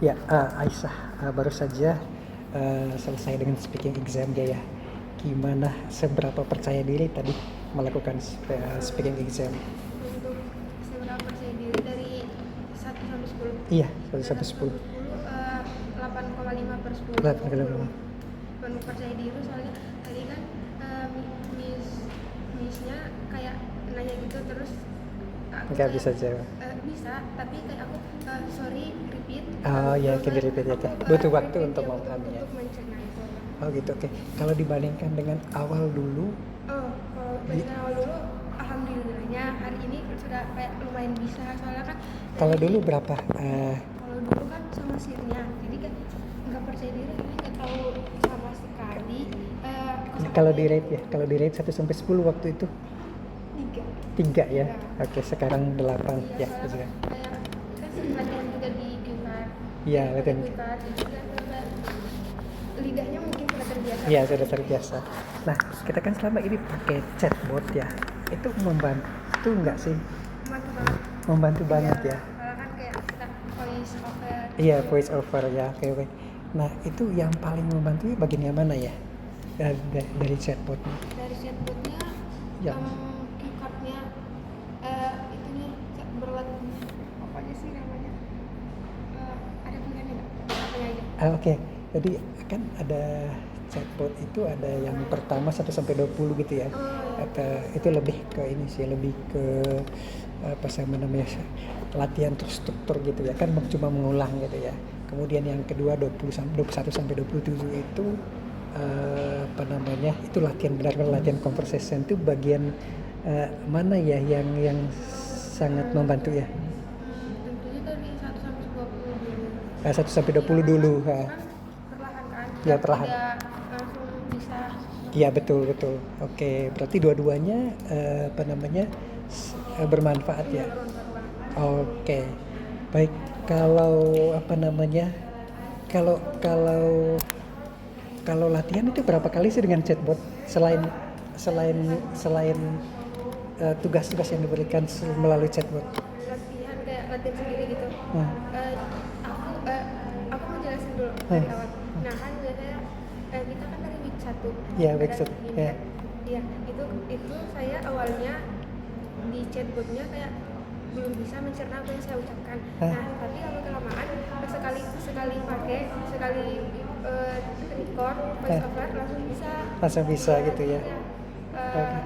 Ya, Aisyah baru saja selesai dengan speaking exam dia ya. Gimana, seberapa percaya diri tadi melakukan speaking exam? Untuk seberapa percaya diri dari 1 sampai 10? Iya, 1 Dari sampai 1 10. sampai 10, 8,5/10. Lihat kalau Penuh percaya diri soalnya tadi kan missnya kayak nanya gitu, terus aku nggak kayak bisa jawab. bisa, tapi kayak aku sorry repeat. Oh ya, Belum oke, di-repeat ya. aku Butuh waktu repeat untuk ya, memahami ya. untuk mencerna itu. Oh gitu, oke. Kalau dibandingkan dengan awal dulu, Kalau bandingkan awal dulu, alhamdulillahnya hari ini sudah kayak lumayan bisa, soalnya kan kalau tadi dulu berapa? kalau dulu kan sama sirnya, jadi kan nggak percaya diri, ini nggak tahu sama sekali. Kalau di rate ya, kalau di rate 1 sampai 10 waktu itu 3 ya. Tiga. Oke, sekarang 8 ya. Soalnya Sudah. kayak kan sering latihan juga di gitar. Iya, latihan. Gitar, jadi kan kayak lidahnya mungkin sudah terbiasa. Iya, sudah terbiasa. Nah, kita kan selama ini pakai chatbot ya. Itu membantu nggak sih? Membantu banget. Membantu banget ya. Soalnya kan kayak kita voice over. Iya, voice over ya. Oke, oke. Nah, itu yang paling membantu bagian yang mana ya? Dari chatbotnya. Dari chatbotnya, Ya. keycardnya, itunya berlat, apa aja sih namanya? Ada pilihannya nggak? Apanya aja? Oke. Jadi kan ada chatbot itu ada yang pertama 1 sampai 20 gitu ya. Atau itu lebih ke ini sih, lebih ke apa sama namanya, latihan terstruktur gitu ya. Kan cuma mengulang gitu ya. Kemudian yang kedua 21 sampai 27 itu apa namanya? Itu latihan benar-benar latihan conversation. Itu bagian mana ya yang sangat membantu ya? Tentunya dari 1 sampai 20 dulu. 1 sampai 20 dulu. Kan perlahan kan? Ya, perlahan. Tidak langsung bisa. Iya, betul. Oke, berarti dua-duanya apa namanya bermanfaat ya. Oke, baik. Kalau apa namanya, kalau kalau kalau latihan itu berapa kali sih dengan chatbot selain selain selain tugas-tugas yang diberikan melalui chatbot? Latihan kayak latihan sendiri gitu. Hmm. Aku mau jelasin dulu dari awal. Nah kan biasanya kita kan dari week 1. Ya, week 1, ya. Iya, itu saya awalnya di chatbotnya kayak belum bisa mencerna apa yang saya ucapkan. Nah, tapi kalau kelamaan sekali pakai, sekali record voice over Langsung bisa gitu ya.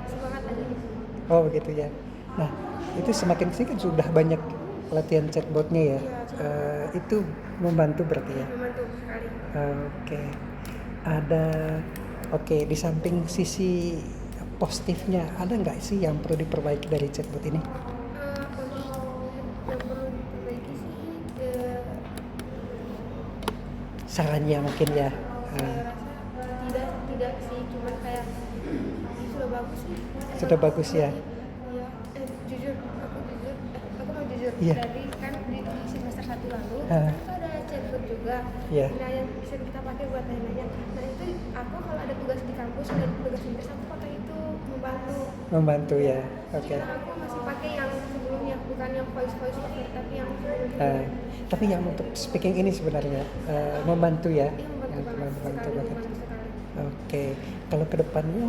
semangat aja. Oh begitu ya. Nah, itu semakin sih kan sudah banyak latihan chatbotnya ya. Itu membantu berarti ya. Membantu sekali. Oke. Ada di samping sisi positifnya, ada nggak sih yang perlu diperbaiki dari chatbot ini? Yang perlu diperbaiki sih, Sarannya mungkin ya. saya rasa tidak sih, cuman kayak sudah bagus sih. Sudah bagus ya. Iya, aku mau jujur. Iya. Dari kan di semester 1 lalu Ah. itu ada chatbot juga. Iya. Nah, yang bisa kita pakai buat nanya. Nah, itu aku kalau ada tugas di kampus dan tugas Inggris, aku pakai itu Membantu ya. Jadi Oke. kan aku masih pakai yang sebelumnya, bukan yang voice over, tapi yang sebelumnya. Tapi yang untuk speaking ini sebenarnya membantu ya. Iya, membantu Membantu sekali, banget. membantu sekali. Oke, kalau kedepannya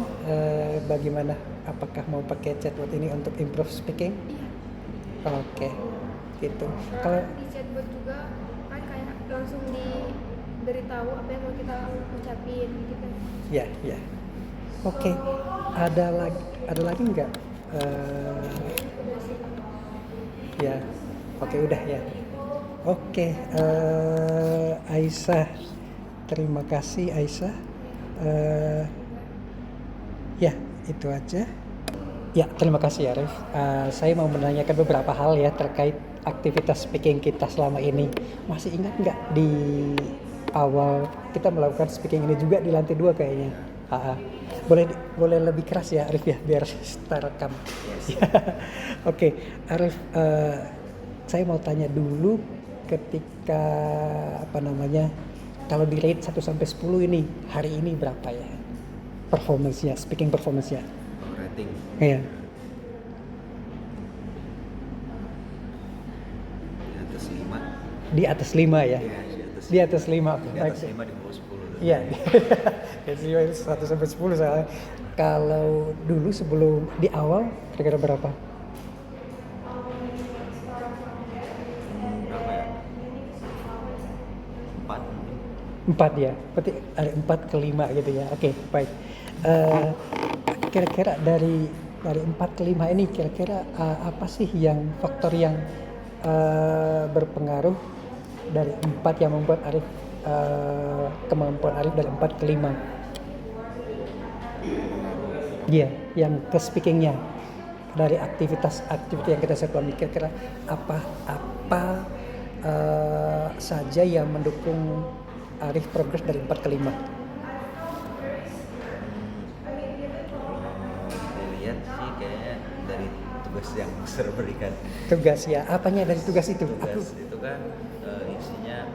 bagaimana? Apakah mau pakai chatbot ini untuk improve speaking? Iya. Oke, gitu. Kalau Kalau di chatbot juga kan kayak langsung diberitahu apa yang mau kita ucapin gitu. ya. Oke, ada lagi nggak? Ya, oke, udah ya. Oke, Aisyah, terima kasih Aisyah. Ya, itu aja. Ya, terima kasih Arif. Saya mau menanyakan beberapa hal ya terkait aktivitas speaking kita selama ini. Masih ingat nggak di awal kita melakukan speaking ini juga di lantai 2 kayaknya? Boleh lebih keras ya Arif ya, biar terekam. Oke, Arif, saya mau tanya dulu ketika apa namanya, kalau di rate 1 sampai 10 ini hari ini berapa ya performance-nya, speaking performance-nya? Rating Iya. di atas 5. Di atas 5 ya. Iya, Di atas 5. Oke. di atas 5 di bawah 10. Iya. Di atas 5 itu 1 sampai 10 soalnya. Kalau dulu sebelum di awal kira-kira berapa? Berapa ya? 4 mungkin. 4 ya. Berarti dari 4 ke 5 gitu ya. Oke, baik. Kira-kira dari 4 ke 5 ini kira-kira apa sih yang faktor yang berpengaruh dari 4 yang membuat Arif kemampuan Arif dari 4 ke 5? Iya, yang ke speakingnya dari aktivitas yang kita selami, kira-kira apa saja yang mendukung Arif progres dari 4 ke 5? Dilihat sih kayaknya dari tugas yang sering berikan. Tugas ya, apanya dari tugas itu? Tugas itu kan isinya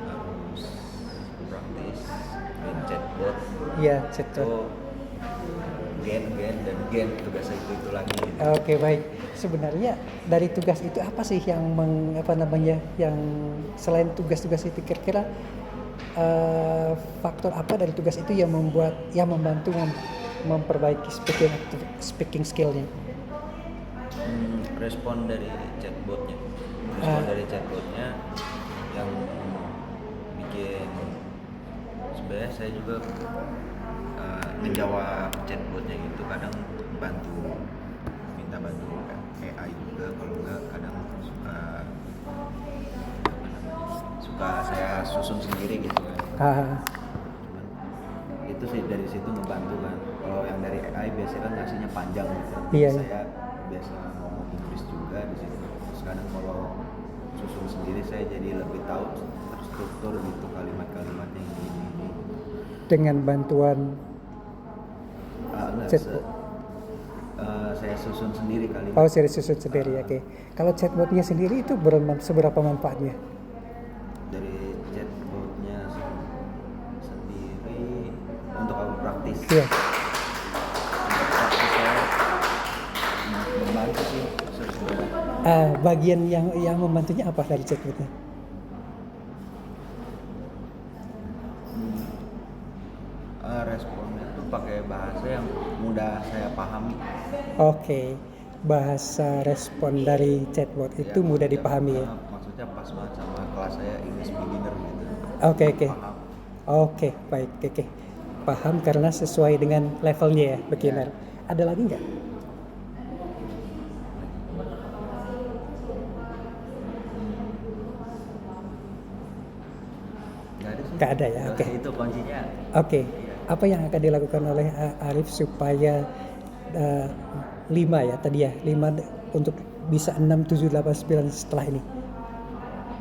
harus praktis main chatbot. Iya, chat. Gen dan gen tugas itu lagi. Oke, baik. Sebenarnya dari tugas itu apa sih yang yang selain tugas-tugas itu kira-kira faktor apa dari tugas itu yang membantu memperbaiki speaking skill-nya? Respon dari chatbotnya yang bikin sebenarnya saya juga menjawab chatbotnya itu kadang minta bantu AI juga, kalau enggak kadang suka saya susun sendiri gitu kan. Cuman itu sih dari situ ngebantu kan. Kalau yang dari AI biasanya kan ngasihnya panjang gitu. Iya. Saya biasa ngomong Inggris juga di situ. Terus kadang kalau susun sendiri saya jadi lebih tahu terstruktur gitu kalimat-kalimatnya ini. Dengan bantuan chatbot. Saya susun sendiri kalimat. Oh, saya susun sendiri. Oke. Kalau chatbotnya sendiri itu seberapa manfaatnya? Dari chatbotnya sendiri untuk aku praktis. Iya. Untuk praktis saya membantu sih sebenarnya. Bagian yang membantunya apa dari chatbotnya? Responnya itu pakai bahasa yang mudah saya pahami. Oke. Bahasa respon dari chatbot itu mudah dipahami ya. Maksudnya pas banget sama kelas saya English beginner gitu. Oke. Paham. Oke, baik. Oke. Paham karena sesuai dengan levelnya ya, beginner. Ada lagi nggak? Nggak ada sih. Nggak ada ya, oke. Itu kuncinya. Oke. Apa yang akan dilakukan oleh Arif supaya 5 ya tadi ya, 5 untuk bisa 6, 7, 8, 9 setelah ini?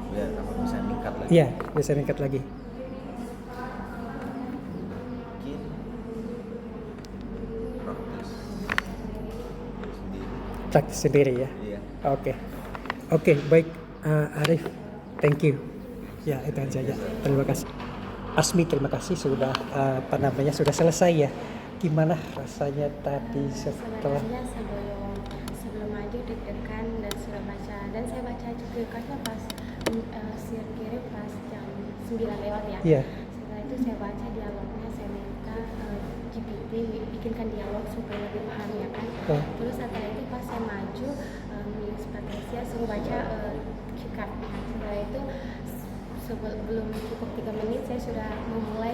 Biar apa bisa meningkat lagi. Iya, bisa meningkat lagi. Mungkin praktis sendiri. Praktis sendiri ya. Iya. Oke, baik Arif, thank you. Ya itu aja. Terima kasih. Asmi, terima kasih sudah sudah selesai ya. Gimana rasanya tadi setelah? Sebenarnya sebelum maju deg-degan dan sudah baca, dan saya baca juga karena pas share kirim pas jam 9 lewat ya. Iya. Setelah itu saya baca dialognya, saya minta GPT bikinkan dialog supaya lebih paham ya kan. Oh. Terus setelah itu pas saya maju Miss Patricia suruh baca cue card. Setelah itu sebelum cukup 3 menit saya sudah memulai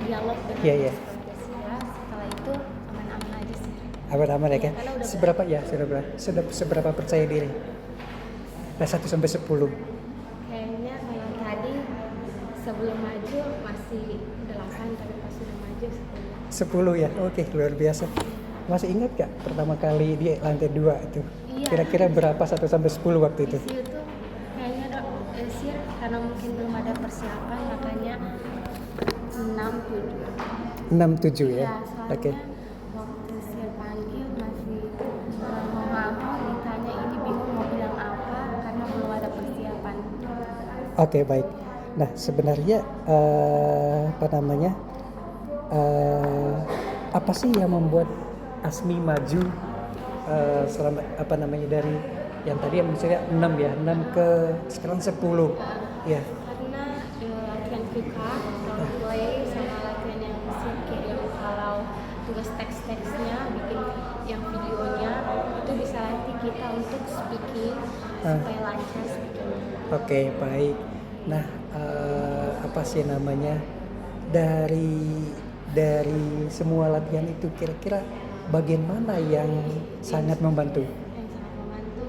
dialog dengan Iya. Miss Patricia. Setelah itu aman-aman aja sih. Aman-aman ya Iya, kan? karena udah Seberapa percaya diri? Nah 1 sampai 10. Kayaknya kalau tadi sebelum maju masih 8, tapi pas sudah maju 10. 10 ya, oke, luar biasa. Masih ingat gak pertama kali di lantai 2 itu? Iya. Kira-kira berapa 1 sampai 10 waktu itu? Di situ kayaknya sih karena mungkin belum ada persiapan makanya 6, 7. 6, 7 ya? Iya, soalnya Oke. waktu saya panggil masih mau ditanya ini bingung mau bilang apa karena belum ada persiapan. Oke, baik. Nah sebenarnya apa sih yang membuat Asmi maju selama dari Yang tadi yang maksudnya 6 ya, 6 ke sekarang 10. Ya. Karena latihan VUCA, role play sama latihan yang speaking, yang kalau tugas teks-teksnya bikin yang videonya itu bisa latih kita untuk speaking supaya lancar speaking. Oke, baik. Nah, apa sih namanya? Dari semua latihan itu kira-kira bagian mana yang sangat membantu? Yang sangat membantu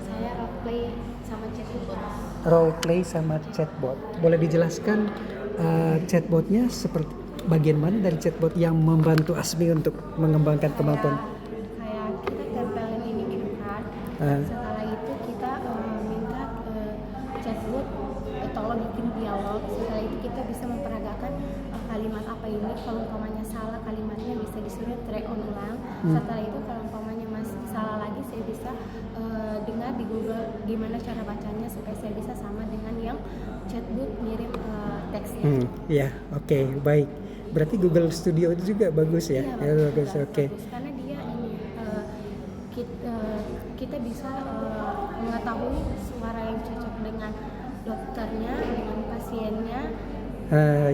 saya role play sama chatbot. Role play sama chatbot. Boleh dijelaskan chatbotnya seperti bagian mana dari chatbot yang membantu Asmi untuk mengembangkan kemampuan? Kayak kita tempelin ini cue card. Setelah itu kita minta chatbot tolong bikin dialog. Setelah itu kita bisa memperagakan kalimat apa ini. Kalau umpamanya salah kalimatnya bisa disuruh try on ulang. Setelah itu kalau umpamanya masih salah lagi, saya bisa dengar di Google gimana cara bacanya supaya saya bisa sama dengan yang chatbot ngirim teksnya. Ya, oke, baik. Berarti Google Studio itu juga bagus ya? Iya, Bagus, oke. Karena dia ini kita bisa mengetahui suara yang cocok dengan dokternya, dengan pasiennya.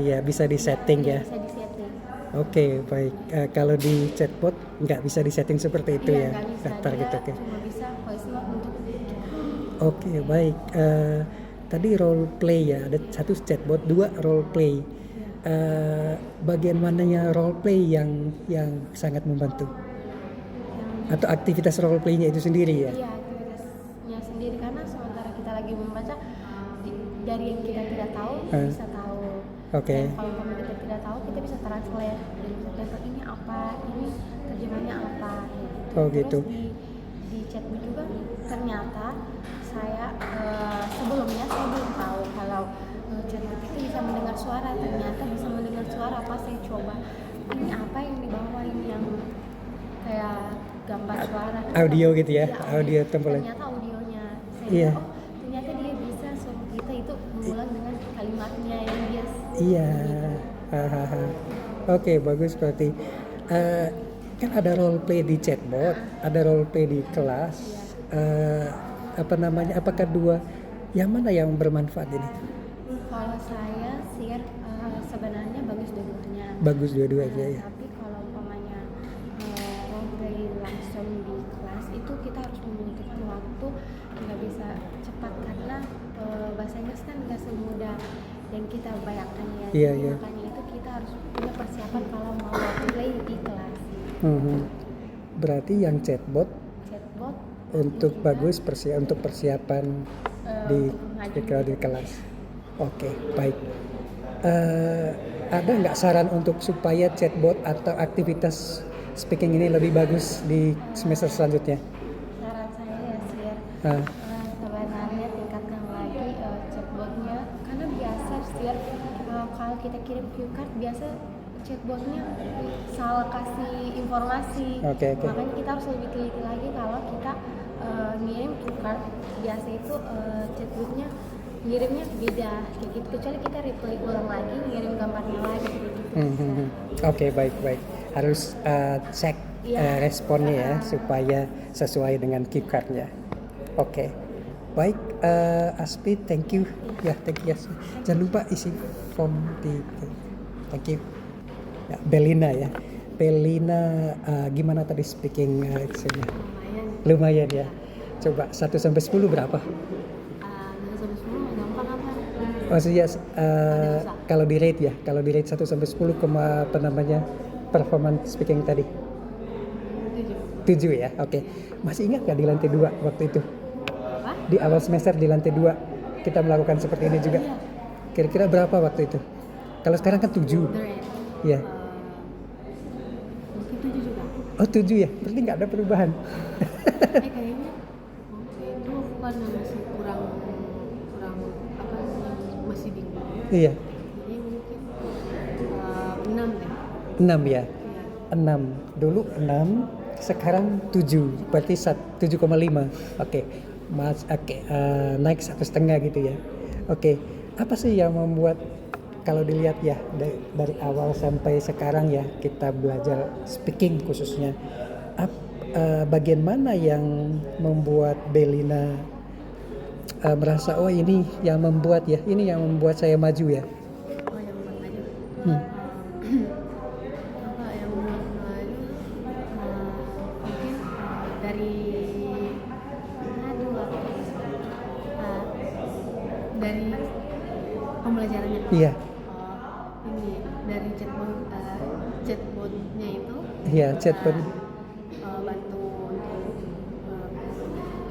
Ya, bisa disetting ya. Bisa disetting. Oke, baik. Kalau di chatbot nggak bisa disetting seperti itu ya? Nggak bisa. Daftar Dia gitu, oke. cuma bisa voice note untuk Oke, baik. Tadi role play ya, ada satu chatbot, 2 role play. Bagian mananya role play yang sangat membantu? Atau aktivitas role play-nya itu sendiri ya? Iya, aktivitasnya sendiri, karena sementara kita lagi membaca dari yang kita tidak tahu kita bisa tahu. Oke. Dan kalau kita tidak tahu kita bisa translate. Jadi translate ini apa, ini terjemahnya apa. Gitu. Oh, gitu. Terus di chatbot juga ternyata saya sebelumnya saya belum tahu kalau chatbot itu bisa mendengar suara. Ternyata bisa mendengar suara. Pas saya coba ini apa yang di bawah ini yang kayak gambar suara Audio gitu ya? Iya, Audio tempelan. ternyata audionya saya Iya. oh ternyata dia bisa suruh kita itu mengulang dengan kalimatnya yang dia Iya. Oke, bagus berarti. Kan ada role play di chatbot, ada role play di kelas. Apa namanya? Apakah dua? Yang mana yang bermanfaat ini? kalau saya share sebenarnya bagus dua-duanya. Bagus dua-duanya ya. Tapi kalau umpamanya role play langsung di kelas itu kita harus membutuhkan waktu, nggak bisa cepat karena bahasa Inggris kan nggak semudah dan kita bayangkan ya. Iya, Jadi iya. makanya itu kita harus punya persiapan kalau mau role play di kelas. Berarti yang chatbot Chatbot untuk juga, bagus untuk persiapan di mengajar. kelas. Oke, baik. Ada nggak saran untuk supaya chatbot atau aktivitas speaking ini lebih bagus di semester selanjutnya? Saran saya ya share Ah, sebenarnya tingkatkan lagi chatbotnya karena biasa share kalau kita kirim cue card biasa chatbotnya salah kasih informasi. Oke. Makanya kita harus lebih teliti lagi kalau kita ngirim cue card. Biasa itu chatbotnya ngirimnya beda kayak gitu, kecuali kita replay ulang lagi ngirim gambarnya lagi gitu. Oke, baik. Harus cek Iya. responnya ya supaya sesuai dengan cue card-nya. Oke, baik. Aspi, thank you. Ya, thank you. Jangan lupa isi form di. Thank you. Ya, Belina ya. Belina, gimana tadi speaking accent-nya? Lumayan ya. Coba 1 sampai 10 berapa? Dari sampai 10 gampang apa? Maksudnya kalau di rate ya, kalau di rate 1 sampai 10 apa namanya performance speaking tadi? 7 ya, oke. Masih ingat nggak di lantai 2 waktu itu? Apa? Di awal semester di lantai 2 kita melakukan seperti ini juga. Iya. Kira-kira berapa waktu itu? Kalau sekarang kan 7. Iya. Mungkin 7 juga. Oh 7 ya, berarti nggak ada perubahan. Kayaknya itu karena masih kurang apa masih bingung. Iya, Jadi mungkin 6 deh. 6 ya. Iya. 6. Dulu 6, sekarang 7. Berarti 7,5. Oke. Naik 1,5 gitu ya. Oke. Apa sih yang membuat kalau dilihat ya dari awal sampai sekarang ya kita belajar speaking khususnya bagian mana yang membuat Belina merasa oh ini yang membuat saya maju ya? Oh, yang buat maju. Hmm. Apa yang buat maju? Mungkin dari dari pembelajarannya. Iya. Ini dari chatbotnya itu. Iya, chatbot. Bantu untuk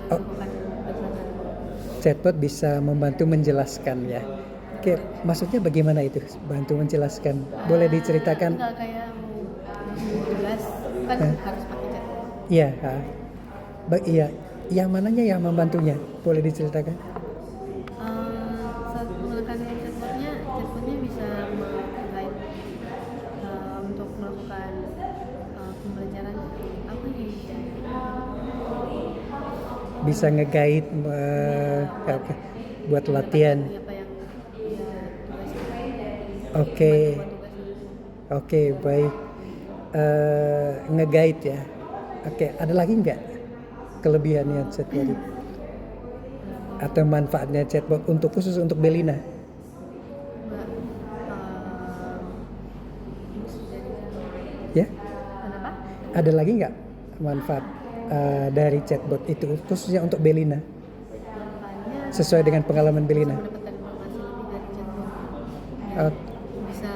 Oh. melakukan pelajaran. Chatbot bisa membantu menjelaskan ya. Oke, maksudnya bagaimana itu? Bantu menjelaskan. Boleh diceritakan? Tinggal kayak mau tugas kan harus pakai chatbot. Iya, iya. Yang mananya yang membantunya? Boleh diceritakan? Saat menggunakan chatbotnya bisa guide untuk melakukan pembelajaran apa nih? Bisa nge-guide buat latihan. Apa yang tugasnya? Oke. Tugasnya. Oke, baik. Nge-guide ya. Oke, ada lagi nggak kelebihannya chatbot itu? Atau manfaatnya chatbot khusus untuk Belina? Ya? Kenapa? Ada lagi nggak manfaat dari chatbot itu khususnya untuk Belina? Manfaatnya Sesuai dengan pengalaman Belina? mendapatkan informasi lebih dari chatbot. Oh, Bisa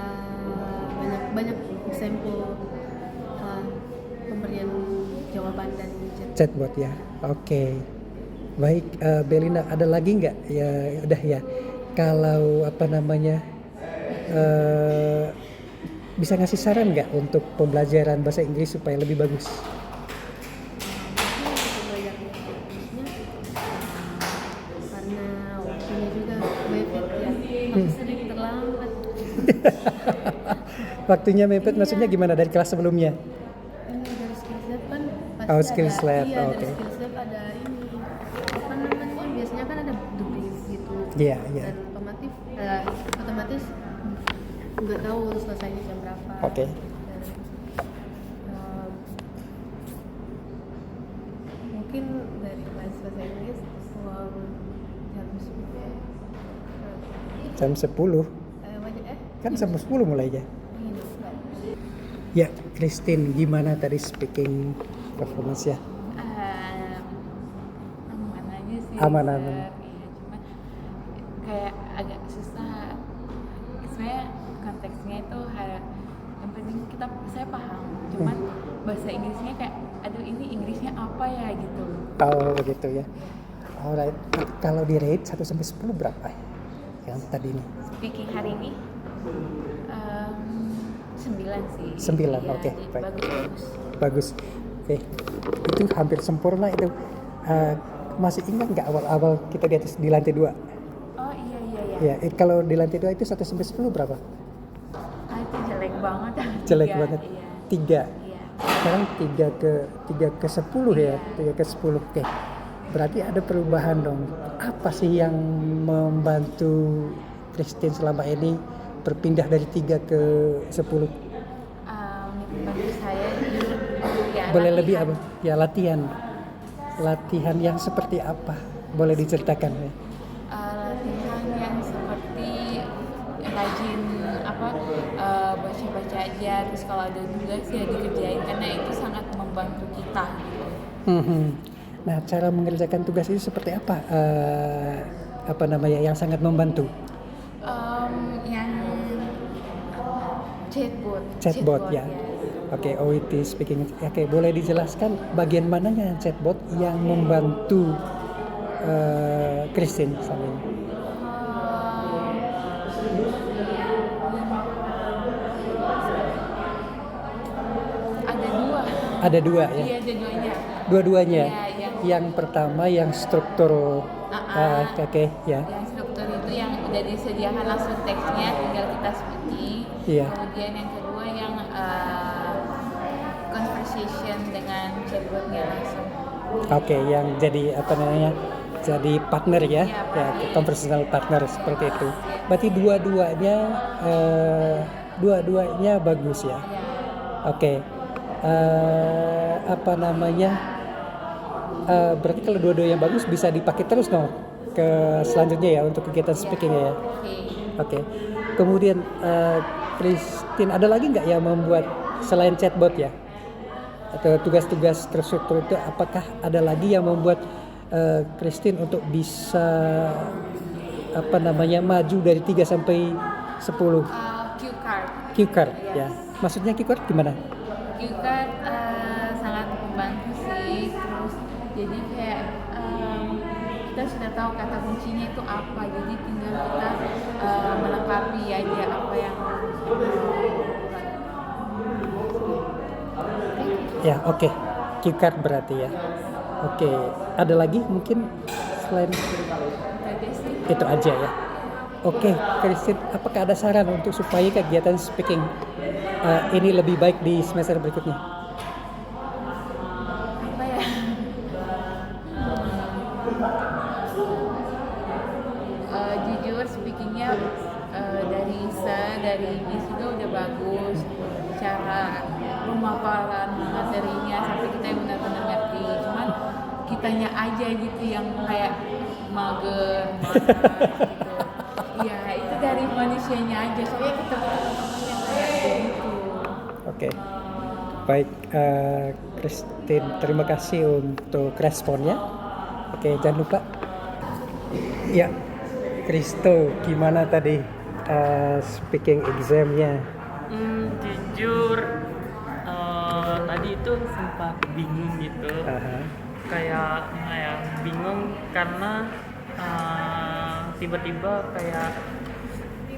banyak sampel pemberian jawaban dari chatbot ya. Oke. Baik, Belina ada lagi nggak? Ya udah ya. Kalau bisa ngasih saran nggak untuk pembelajaran bahasa Inggris supaya lebih bagus? belajar Inggrisnya karena waktunya juga mepet ya, masih sering terlambat. Waktunya mepet maksudnya gimana dari kelas sebelumnya? Ini dari skills lab kan pasti Oh, skills ada, lab, iya, oke. dari skills lab ada ini apa namanya kan biasanya kan ada debrief gitu. Iya, iya. Dan otomatis nggak tahu selesainya jam berapa. Oke. Dan, mungkin dari kelas bahasa Inggris jam 10 Jam 10. Kan jam 10 mulainya. Ya, Christine, gimana tadi speaking performance ya? Aman aja sih. Aman. Iya, cuma kayak agak susah. Sebenarnya konteksnya itu yang penting saya paham. Cuman bahasa Inggrisnya kayak, aduh ini Inggrisnya apa ya gitu. Oh, begitu ya. Alright. Kalau di rate 1 sampai 10 berapa? Yang tadi ini. Speaking hari ini 9 sih. 9, Iya, oke, jadi baik. Bagus. Oke. Itu hampir sempurna itu. Masih ingat nggak awal-awal kita di lantai 2? Oh iya. Ya, kalau di lantai 2 itu 1 sampai 10 berapa? Itu jelek banget. Jelek 3, banget. Iya. 3. Iya. Sekarang 3 ke 10 ya. 3 ke 10. Oke. Berarti ada perubahan dong. Apa sih yang membantu Christine selama ini berpindah dari 3 ke 10? Bagi saya ya, Boleh lebih latihan. apa? Ya latihan. Latihan yang seperti apa? Boleh diceritakan ya? Latihan yang seperti rajin baca-baca aja, terus kalau ada tugas ya dikerjain karena itu sangat membantu kita gitu. Nah, cara mengerjakan tugas itu seperti apa? Yang sangat membantu? Yang Chatbot ya. Oke, OET speaking. Oke, boleh dijelaskan bagian mananya chatbot yang membantu Christine sama ini? Ada dua ya? Iya, dua-duanya. Dua-duanya? Iya, Yang pertama yang struktur, oke ya. Yang struktur itu yang udah disediakan langsung teksnya, tinggal kita speaking. Iya. Kemudian yang kedua yang conversation dengan chatbotnya langsung. Oke, yang jadi jadi partner ya, Iya, ya conversational partner seperti itu. Berarti dua-duanya bagus ya. Iya. Oke. apa namanya, berarti kalau dua-dua yang bagus bisa dipakai terus dong ke selanjutnya ya untuk kegiatan speakingnya ya. Oke. Kemudian Christine, ada lagi nggak yang membuat selain chatbot ya atau tugas-tugas terstruktur itu, apakah ada lagi yang membuat Christine untuk bisa apa namanya maju dari 3 sampai 10? Cue card. Cue card ya. Maksudnya cue card gimana? Cue card sangat membantu sih. Terus jadi kayak kita sudah tahu kata kuncinya itu apa. Jadi tinggal kita melengkapi aja apa yang Ya, oke. Cue card berarti ya. Oke. Ada lagi mungkin selain itu aja ya. Oke, Christine, apakah ada saran untuk supaya kegiatan speaking ini lebih baik di semester berikutnya? apa ya? Jujur speakingnya dari ini juga udah bagus, cara pemaparan materinya sampai kita yang benar-benar ngerti. Cuman kitanya aja gitu yang kayak mager, malas gitu. Ya itu dari manusianya aja. Soalnya kita teman-teman yang kayak gitu. Oke. Baik, Christine, terima kasih untuk responnya. Oke, jangan lupa. Ya, Kristo, gimana tadi speaking examnya? Jujur tadi itu sempat bingung gitu. Kayak bingung karena tiba-tiba kayak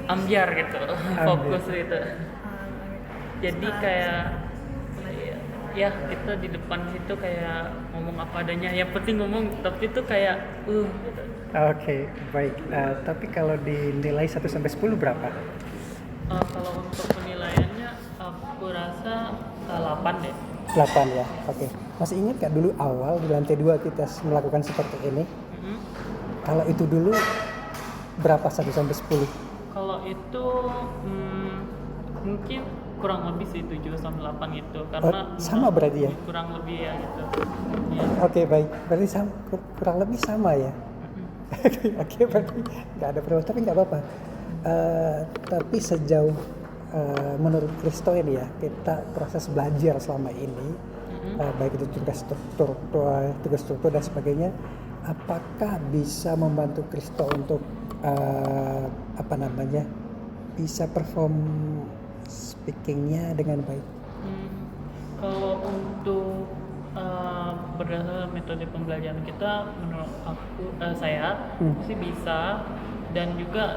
ambiar gitu, fokus gitu. Jadi kayak ya kita di depan situ kayak ngomong apa adanya, yang penting ngomong, tapi itu kayak gitu. Oke, baik. Tapi kalau dinilai 1 sampai 10 berapa? Kalau untuk penilaiannya aku rasa 8 deh. 8 ya. Oke. Masih ingat gak dulu awal di lantai 2 kita melakukan seperti ini? Kalau itu dulu berapa 1 sampai 10? Kalau itu mungkin kurang lebih sih 7 sampai 8 gitu, karena sama berarti ya? Kurang lebih ya gitu. Ya. Oke, baik. Berarti kurang lebih sama ya? Oke, berarti nggak ada perubahan, tapi nggak apa-apa. Tapi sejauh menurut Kristo ini ya, kita proses belajar selama ini, baik itu tugas struktur dan sebagainya, apakah bisa membantu Kristo untuk bisa perform speakingnya dengan baik? Kalau untuk berdasarkan metode pembelajaran kita, menurut saya sih bisa, dan juga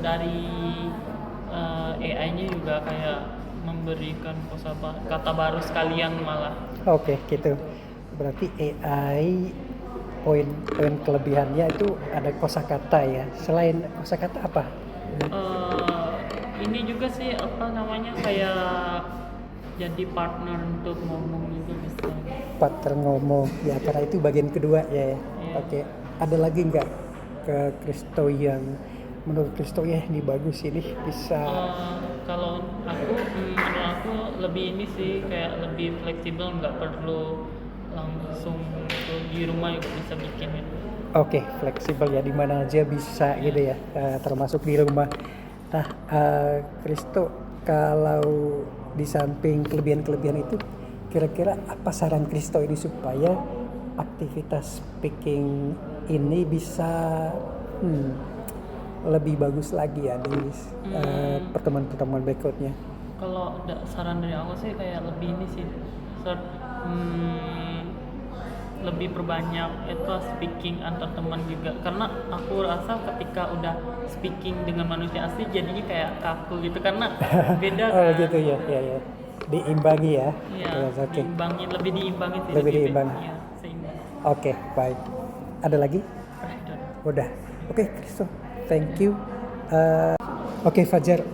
dari AI-nya juga kayak memberikan kata baru sekalian malah. Oke, gitu. Berarti AI poin kelebihannya itu ada kosakata ya. Selain kosakata apa? Ini juga sih kayak jadi partner untuk ngomong juga bisa. Partner ngomong ya, karena itu bagian kedua ya. Oke. Ada lagi nggak ke Kristo yang menurut Kristo ya ini bagus, ini bisa? Kalau menurut aku lebih ini sih, kayak lebih fleksibel, nggak perlu langsung di rumah juga bisa bikin gitu. Oke, fleksibel ya, di mana aja bisa gitu ya, termasuk di rumah. Nah, Kristo, kalau di samping kelebihan-kelebihan itu, kira-kira apa saran Kristo ini supaya aktivitas speaking ini bisa lebih bagus lagi ya di pertemuan-pertemuan berikutnya? Kalau saran dari aku sih kayak lebih ini sih, lebih perbanyak itu speaking antar teman juga, karena aku rasa ketika udah speaking dengan manusia asli jadinya kayak kaku gitu, karena beda kan. Gitu ya, ya. Diimbangi ya. Iya, Okay. lebih diimbangi sih. Lebih diimbangi. Iya, seimbang. Oke, baik. Ada lagi? Udah. Oke, Kristo, thank you. Oke, Fajar,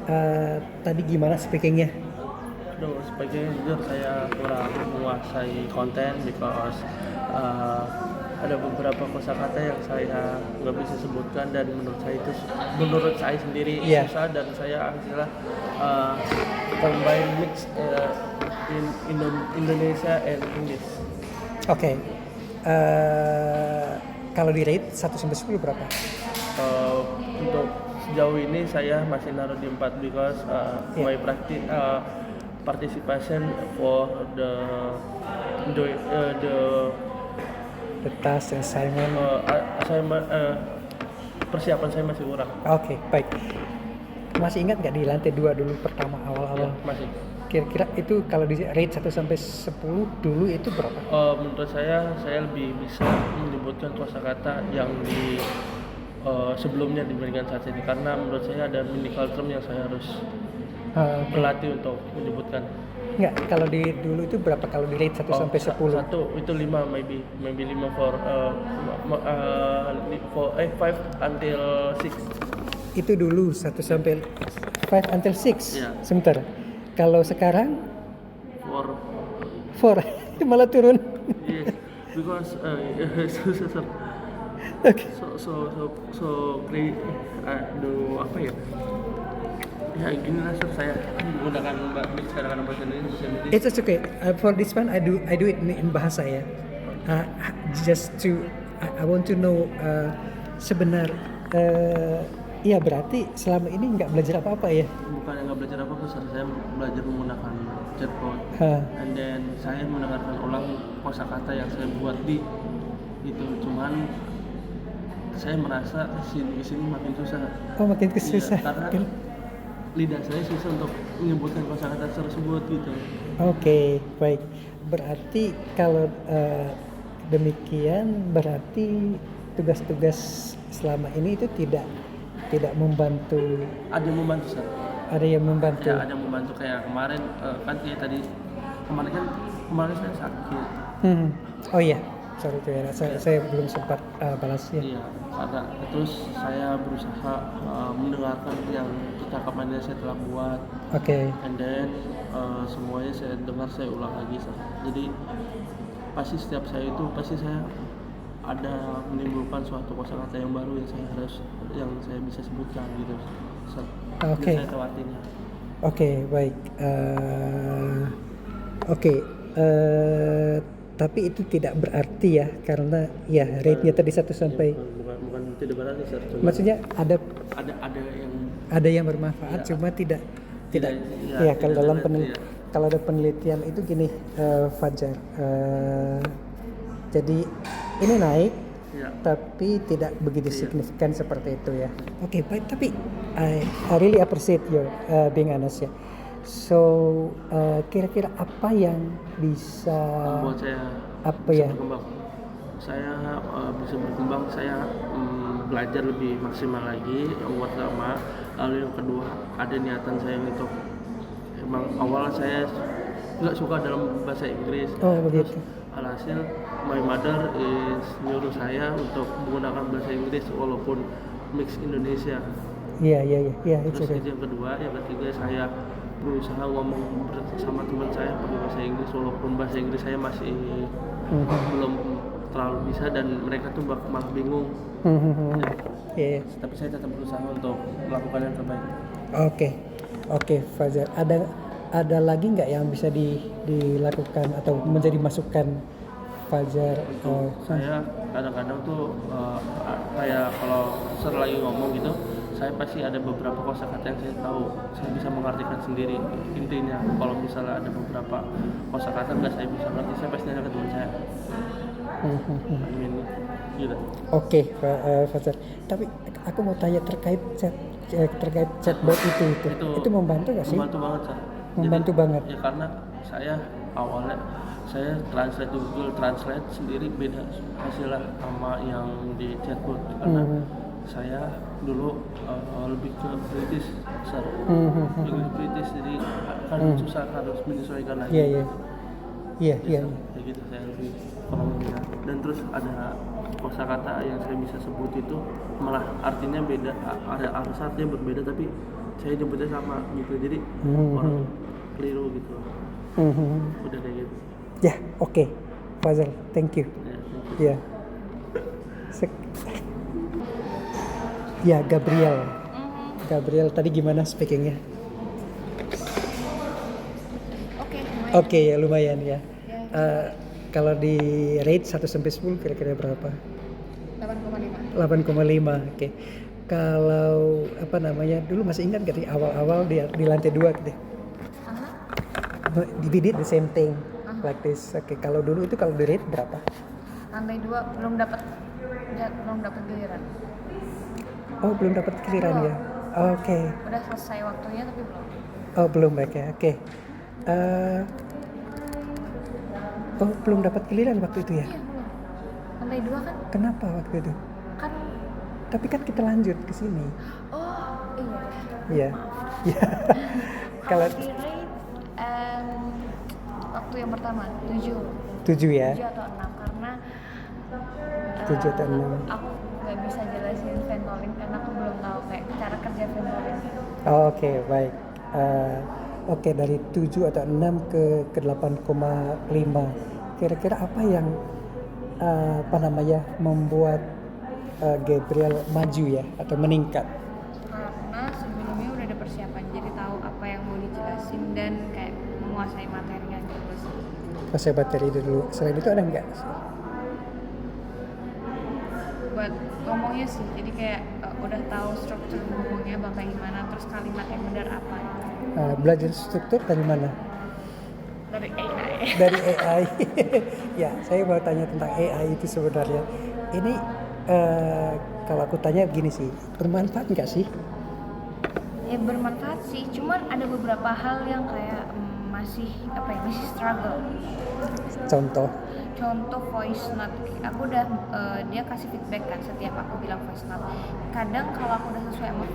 tadi gimana speakingnya? Sebagai jujur saya kurang menguasai konten because ada beberapa kosakata yang saya nggak bisa sebutkan, dan menurut saya sendiri susah, dan saya akhirnya combine mix in Indonesia and English. Oke. Kalau di rate 1 sampai 10 berapa? Untuk sejauh ini saya masih naruh di 4 because my participation for the task assignment. Persiapan saya masih kurang. Oke, baik. Masih ingat nggak di lantai 2 dulu pertama awal-awal? Ya, masih. Kira-kira itu kalau di rate 1 sampai 10 dulu itu berapa? Menurut saya lebih bisa menyebutkan kosakata yang di sebelumnya dibandingkan saat ini, karena menurut saya ada minimal term yang saya harus berlatih untuk menyebutkan. Enggak, kalau di dulu itu berapa kalau di rate 1 sampai 10? Satu itu 5 maybe 5 for 5 until 6. Itu dulu 1 sampai 5 until 6. Iya. Sebentar. Kalau sekarang For 4 malah turun. yes, because Oke. so great. Aduh, apa ya? Ya gini lah, saya menggunakan bahasa Indonesia. It's okay. For this one, I do it in bahasa ya. Just to I want to know iya berarti selama ini nggak belajar apa-apa ya? Bukan yang nggak belajar apa-apa, saya belajar menggunakan chatbot. And then saya mendengarkan ulang kosakata yang saya buat di itu. Cuman saya merasa sini makin susah. Oh, makin susah. Iya, karena lidah saya susah untuk menyebutkan kosakata tersebut gitu. Oke, baik. Berarti kalau demikian berarti tugas-tugas selama ini itu tidak membantu. Ada yang membantu, Sir. Ada yang membantu. Ya, ada yang membantu kayak kemarin kan kayak tadi kemarin saya sakit. Oh iya, sorry tuh ya, saya belum sempat balas ya. Iya, karena terus saya berusaha mendengarkan yang percakapan yang saya telah buat. Oke. And then semuanya saya dengar, saya ulang lagi, Sir. Jadi pasti setiap saya ada menimbulkan suatu kosakata yang baru yang saya bisa sebutkan gitu. Oke. Saya tahu artinya. Oke, baik. Tapi itu tidak berarti ya, karena ya rate-nya tadi 1 sampai. Bukan tidak berarti, Sir. Maksudnya ada yang bermanfaat, ya, cuma tidak. Ya, Kalau dalam kalau ada penelitian itu gini, Fajar. Jadi ini naik, ya. tapi tidak begitu signifikan seperti itu ya. Oke, baik. Tapi I really appreciate your being honest ya. So kira-kira apa yang bisa membuat saya berkembang? Saya bisa berkembang. Saya belajar lebih maksimal lagi. Yang pertama, lalu yang kedua ada niatan saya untuk emang awal saya nggak suka dalam bahasa Inggris. Oh begitu. Alhasil my mother nyuruh saya untuk menggunakan bahasa Inggris walaupun mix Indonesia. Iya. Terus itu yang kedua, yang ketiga saya berusaha ngomong sama teman saya pakai bahasa Inggris walaupun bahasa Inggris saya masih belum terlalu bisa dan mereka tuh malah bingung. Iya. Tapi saya tetap berusaha untuk melakukan yang terbaik. Oke, Fajar. Ada lagi nggak yang bisa dilakukan atau menjadi masukan Fajar? Saya kadang-kadang tuh kayak kalau lagi ngomong gitu, saya pasti ada beberapa kosakata yang saya tahu, saya bisa mengartikan sendiri. Intinya kalau misalnya ada beberapa kosakata nggak saya bisa ngerti, saya pasti nanya ke teman saya. Gitu. Oke, Fajar. Tapi aku mau tanya terkait chatbot itu membantu nggak sih? Membantu banget, Sir. Membantu banget. Ya karena saya awalnya saya translate di Google Translate sendiri beda hasilnya sama yang di chatbot karena saya dulu lebih ke British, Sir. English British, jadi kan susah, harus menyesuaikan lagi. Iya. Kayak gitu saya lebih paham. Dan terus ada kosakata yang saya bisa sebut itu malah artinya beda, ada artinya berbeda tapi saya nyebutnya sama gitu, jadi orang keliru gitu. Udah kayak gitu. Ya, oke. Fajar, thank you. Ya. Ya, Gabriel tadi gimana speakingnya? Oke, lumayan. Oke ya lumayan ya. Ya. Kalau di rate 1 sampai 10 kira-kira berapa? 8,5. 8,5. Oke. Kalau apa namanya? Dulu masih ingat gak di awal-awal di lantai 2 gitu. Aha. We did the same thing like this. Oke, kalau dulu itu kalau di rate berapa? Lantai 2 belum dapat giliran. Oh, belum dapat giliran ya. Oke. Udah selesai waktunya tapi belum. Oh, belum baik ya. Oke. Oh, belum dapat giliran waktu itu ya. Iya, belum. Lantai 2 kan? Kenapa waktu itu? Kan Tapi kan kita lanjut ke sini. oh iya. Iya. Iya. Kalau Kalau di rate waktu yang pertama 7 7 ya. 7 atau 6 karena 7 atau 6. aku nggak bisa jelasin Ventolin karena aku belum tahu kayak cara kerja Ventolin. Oh, oke, baik. Oke, dari 7 atau 6 ke 8,5. Kira-kira apa yang membuat Gabriel maju ya atau meningkat? Karena sebelumnya udah ada persiapan jadi tahu apa yang mau dijelasin dan kayak menguasai materinya gitu sih. Pas saya materi dulu. Selain itu ada nggak? Buat ngomongnya sih jadi kayak udah tahu struktur ngomongnya bakal gimana terus kalimat yang benar apa Belajar struktur dari mana? dari AI. Dari AI. Ya, saya mau tanya tentang AI itu sebenarnya. Ini kalau aku tanya gini sih, bermanfaat nggak sih? Ya bermanfaat sih, cuman ada beberapa hal yang kayak masih struggle. Contoh voice note, aku udah dia kasih feedback kan setiap aku bilang voice note. Kadang kalau aku udah sesuai sama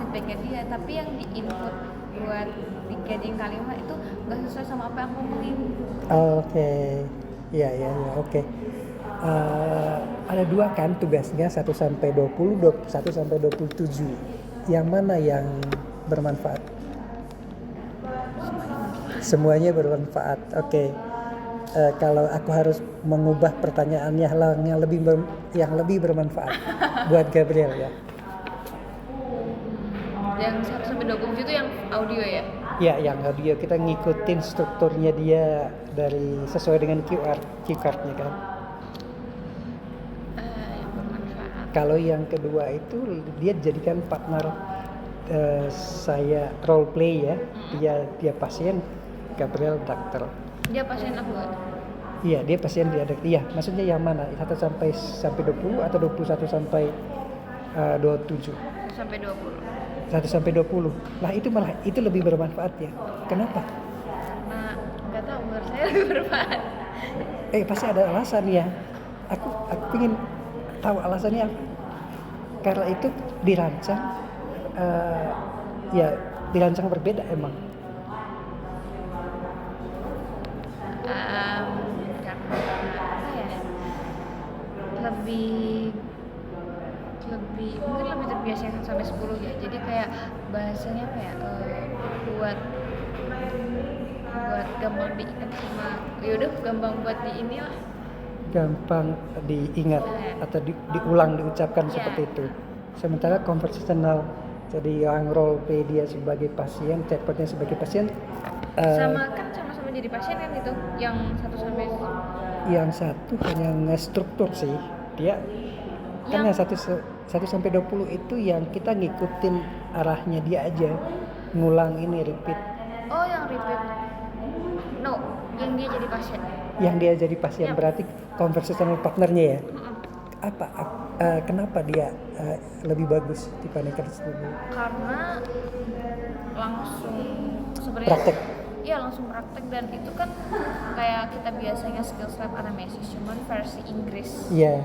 feedbacknya dia, tapi yang di input buat dijadiin kalimat itu nggak sesuai sama apa yang aku ngomongin. Oke, ya, oke. Ada 2 kan tugasnya 1 sampai 20, 1 sampai 27. Yang mana yang bermanfaat? Semuanya bermanfaat. Oke. Kalau aku harus mengubah pertanyaannya yang lebih bermanfaat buat Gabriel ya. Yang 1 sampai 27 itu yang audio ya? Ya, yang audio kita ngikutin strukturnya dia dari sesuai dengan QR card-nya kan. Yang bermanfaat. Kalau yang kedua itu dia jadikan partner saya role play ya. Dia pasien, Gabriel dokter. Dia pasien aku gak? Iya, dia pasien dia dokter. Iya, maksudnya yang mana? 1 sampai 20 atau 21 sampai 27? 1 sampai 20. 1 sampai 20. Nah, itu lebih bermanfaat ya. Kenapa? Karena nggak tahu menurut saya lebih bermanfaat. Pasti ada alasan ya. Aku ingin tahu alasannya apa. Karena itu dirancang berbeda emang. Karena apa ya? Lebih mungkin lebih terbiasa 1 sampai 10 ya. Jadi kayak bahasanya apa ya? Buat gampang diingat sama yaudah gampang buat di ini lah. Gampang diingat atau diucapkan seperti itu. Sementara conversational, jadi yang role play dia sebagai pasien, chatbotnya sebagai pasien. Sama-sama jadi pasien kan itu. Yang 1 sampai yang satu hanya ngestruktur sih. Dia kan yang 1 sampai 20 itu yang kita ngikutin arahnya dia aja. Ngulang ini repeat. Oh, yang repeat. No, yang dia jadi pasien. Yang dia jadi pasien berarti conversational partnernya ya. Kenapa dia lebih bagus dibandingkan sebelumnya? Karena langsung sebenarnya Praktek. Iya, langsung praktek dan itu kan kayak kita biasanya skills lab anamnesis cuman versi Inggris. Iya.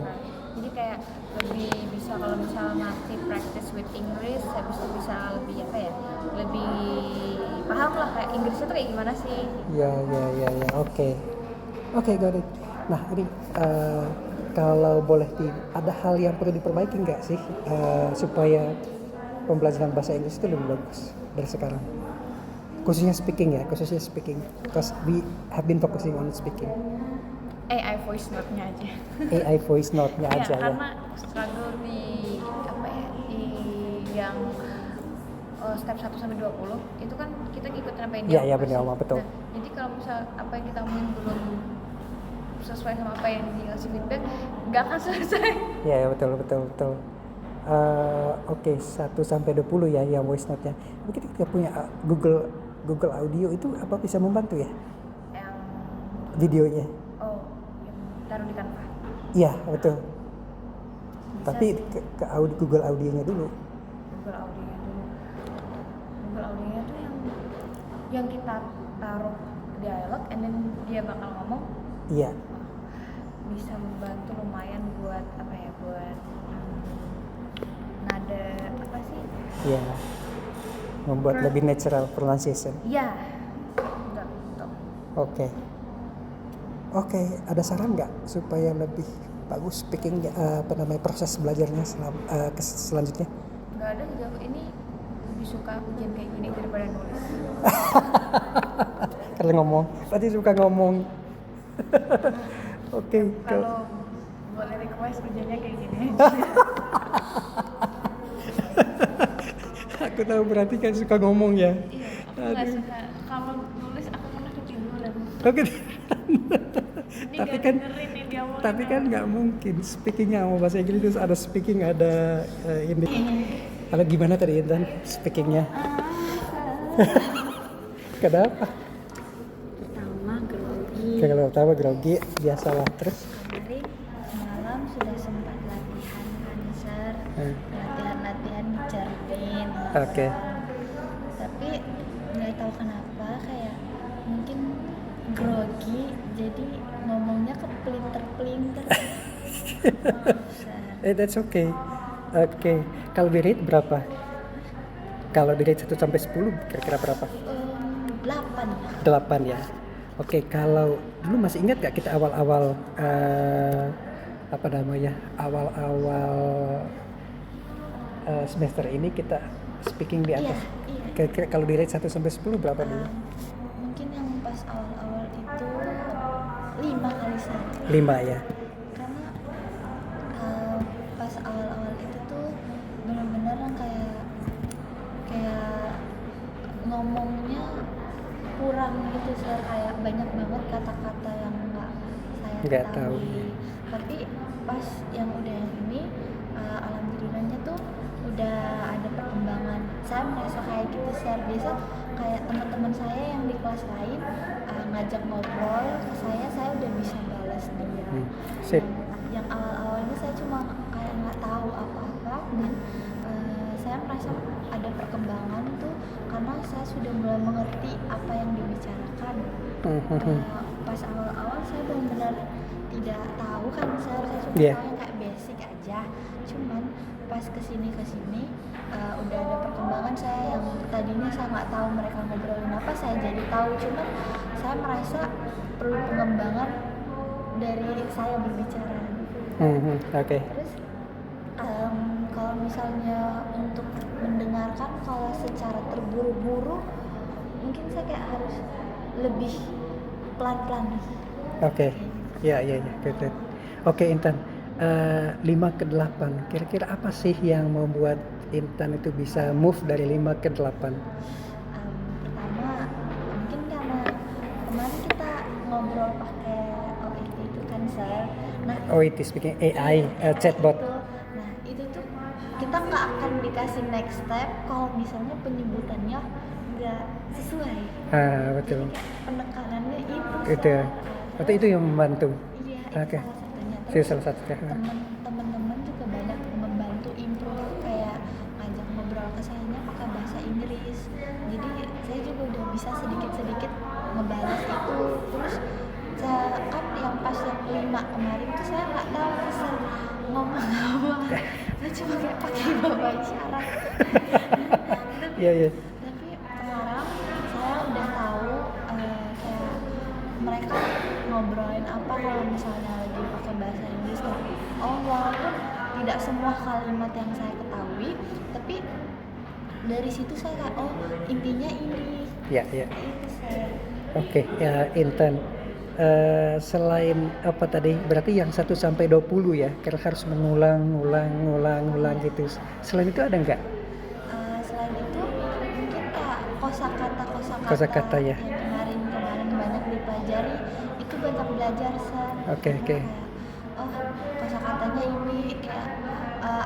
Jadi kayak lebih bisa kalau misalnya nanti practice with English habis itu bisa lebih lebih paham lah kayak Inggrisnya tuh kayak gimana sih. Ya, oke, got it. Nah, ini kalau boleh ada hal yang perlu diperbaiki nggak sih supaya pembelajaran bahasa Inggris itu lebih bagus dari sekarang? Khususnya speaking, because we have been focusing on speaking. AI voice note-nya aja. AI voice note-nya aja ya. Karena struggle di yang step 1 sampai 20 itu kan kita ngikutin apa yang Iya, dia benar, omongin. betul. Nah, jadi kalau misal apa yang kita omongin belum sesuai sama apa yang dikasih feedback, nggak akan selesai. Ya, betul. Oke, 1 sampai 20 ya yang voice note-nya. Tapi kita punya Google Audio itu apa bisa membantu ya Yang videonya? yang taruh di Canva. Iya, betul. Bisa Tapi sih. ke Google Audionya dulu. Google Audio-nya dulu. Google Audio-nya tuh yang kita taruh dialog, and then dia bakal ngomong, Iya. bisa membantu lumayan buat apa ya, buat nada apa sih? Iya. Membuat lebih natural pronunciation. Iya. Enggak gitu. Oke, ada saran nggak supaya lebih bagus speaking proses belajarnya selanjutnya? Enggak ada, jawab ini lebih suka ujian kayak gini daripada nulis. Karena ngomong, berarti suka ngomong. Oke, Kalau boleh request ujiannya kayak gini. aku tahu berarti kan suka ngomong ya. Iya, aku nggak suka. Kalau nulis aku pernah ketiduran. Oke. Ini Tapi nggak kan dengerin nih dia ngomong. Tapi kan nggak mungkin speakingnya sama bahasa Inggris terus ada speaking ada ini. Kalau gimana tadi Intan speakingnya? Kenapa? Pertama grogi. Kalau pertama grogi biasalah terus. Kemarin malam sudah sempat latihan answer, latihan di cermin. Oke. Tapi nggak tahu kenapa kayak mungkin grogi, jadi ngomongnya kepelinter-pelinter. That's okay. Oke. Kalau di rate berapa? Kalau di rate 1 sampai 10 kira-kira berapa? 8. 8 ya. Oke, kalau dulu masih ingat gak kita awal-awal awal-awal semester ini kita speaking di atas. Iya. Kira-kira kalau di rate 1 sampai 10 berapa dulu? Mungkin yang pas awal-awal itu 5 kali saja. 5 ya. Karena pas awal-awal itu tuh benar-benar yang kayak ngomongnya kurang gitu, kayak banyak banget kata-kata yang nggak saya tahu. Tapi pas yang udah yang ini alhamdulillahnya tuh udah ada perkembangan. Saya merasa kayak gitu, biasa kayak teman-teman saya yang di kelas lain ngajak ngobrol ke saya udah bisa balas dia. Sip. Yang awal-awalnya saya cuma kayak nggak tahu apa-apa, dan saya merasa ada perkembangan tuh karena saya sudah mulai mengerti apa yang dibicarakan. Pas awal-awal saya benar-benar tidak tahu kan, saya cuma tahu yang kayak basic aja. Cuman pas kesini udah ada perkembangan. Saya yang tadinya saya nggak tahu mereka ngobrolin apa, saya jadi tahu. Cuman saya merasa perlu pengembangan dari saya berbicara. Oke. Terus kalau misalnya untuk mendengarkan, kalau secara terburu-buru mungkin saya kayak harus lebih pelan-pelan. Oke. Ya. Good. Oke, Intan. 5 ke 8. Kira-kira apa sih yang membuat Intan itu bisa move dari 5 ke 8? Pertama mungkin karena kemarin kita ngobrol pakai OIT itu kan, Sir. Nah, OIT speaking AI chatbot. Itu tuh kita nggak akan dikasih next step kalau misalnya penyebutannya nggak sesuai. Betul. Jadi kayak penekanannya itu. Itu ya. Berarti itu yang membantu. Iya, Oke. itu Salah satunya. Teman-teman juga banyak membantu improve, kayak ngajak ngobrol ke sayanya pakai bahasa Inggris. Jadi saya juga udah bisa sedikit-sedikit ngebalas itu. Terus saya kan yang pas yang 5 kemarin tuh saya nggak tahu bisa ngomong apa. Saya cuma kayak pakai bahasa isyarat. Iya. Tapi sekarang saya udah tahu kayak mereka ngobrolin apa kalau misalnya lagi pakai bahasa Inggris. Walaupun tidak semua kalimat yang saya ketahui, tapi dari situ saya kayak intinya ini. Iya. Itu saya. Oke, ya Intan. Selain apa tadi? Berarti yang 1 sampai 20 ya. Karena harus mengulang gitu. Selain itu ada nggak? Selain itu Kosakata ya. yang kemarin banyak dipelajari itu banyak belajar Sar. Oke. Oh kosakatanya ini kayak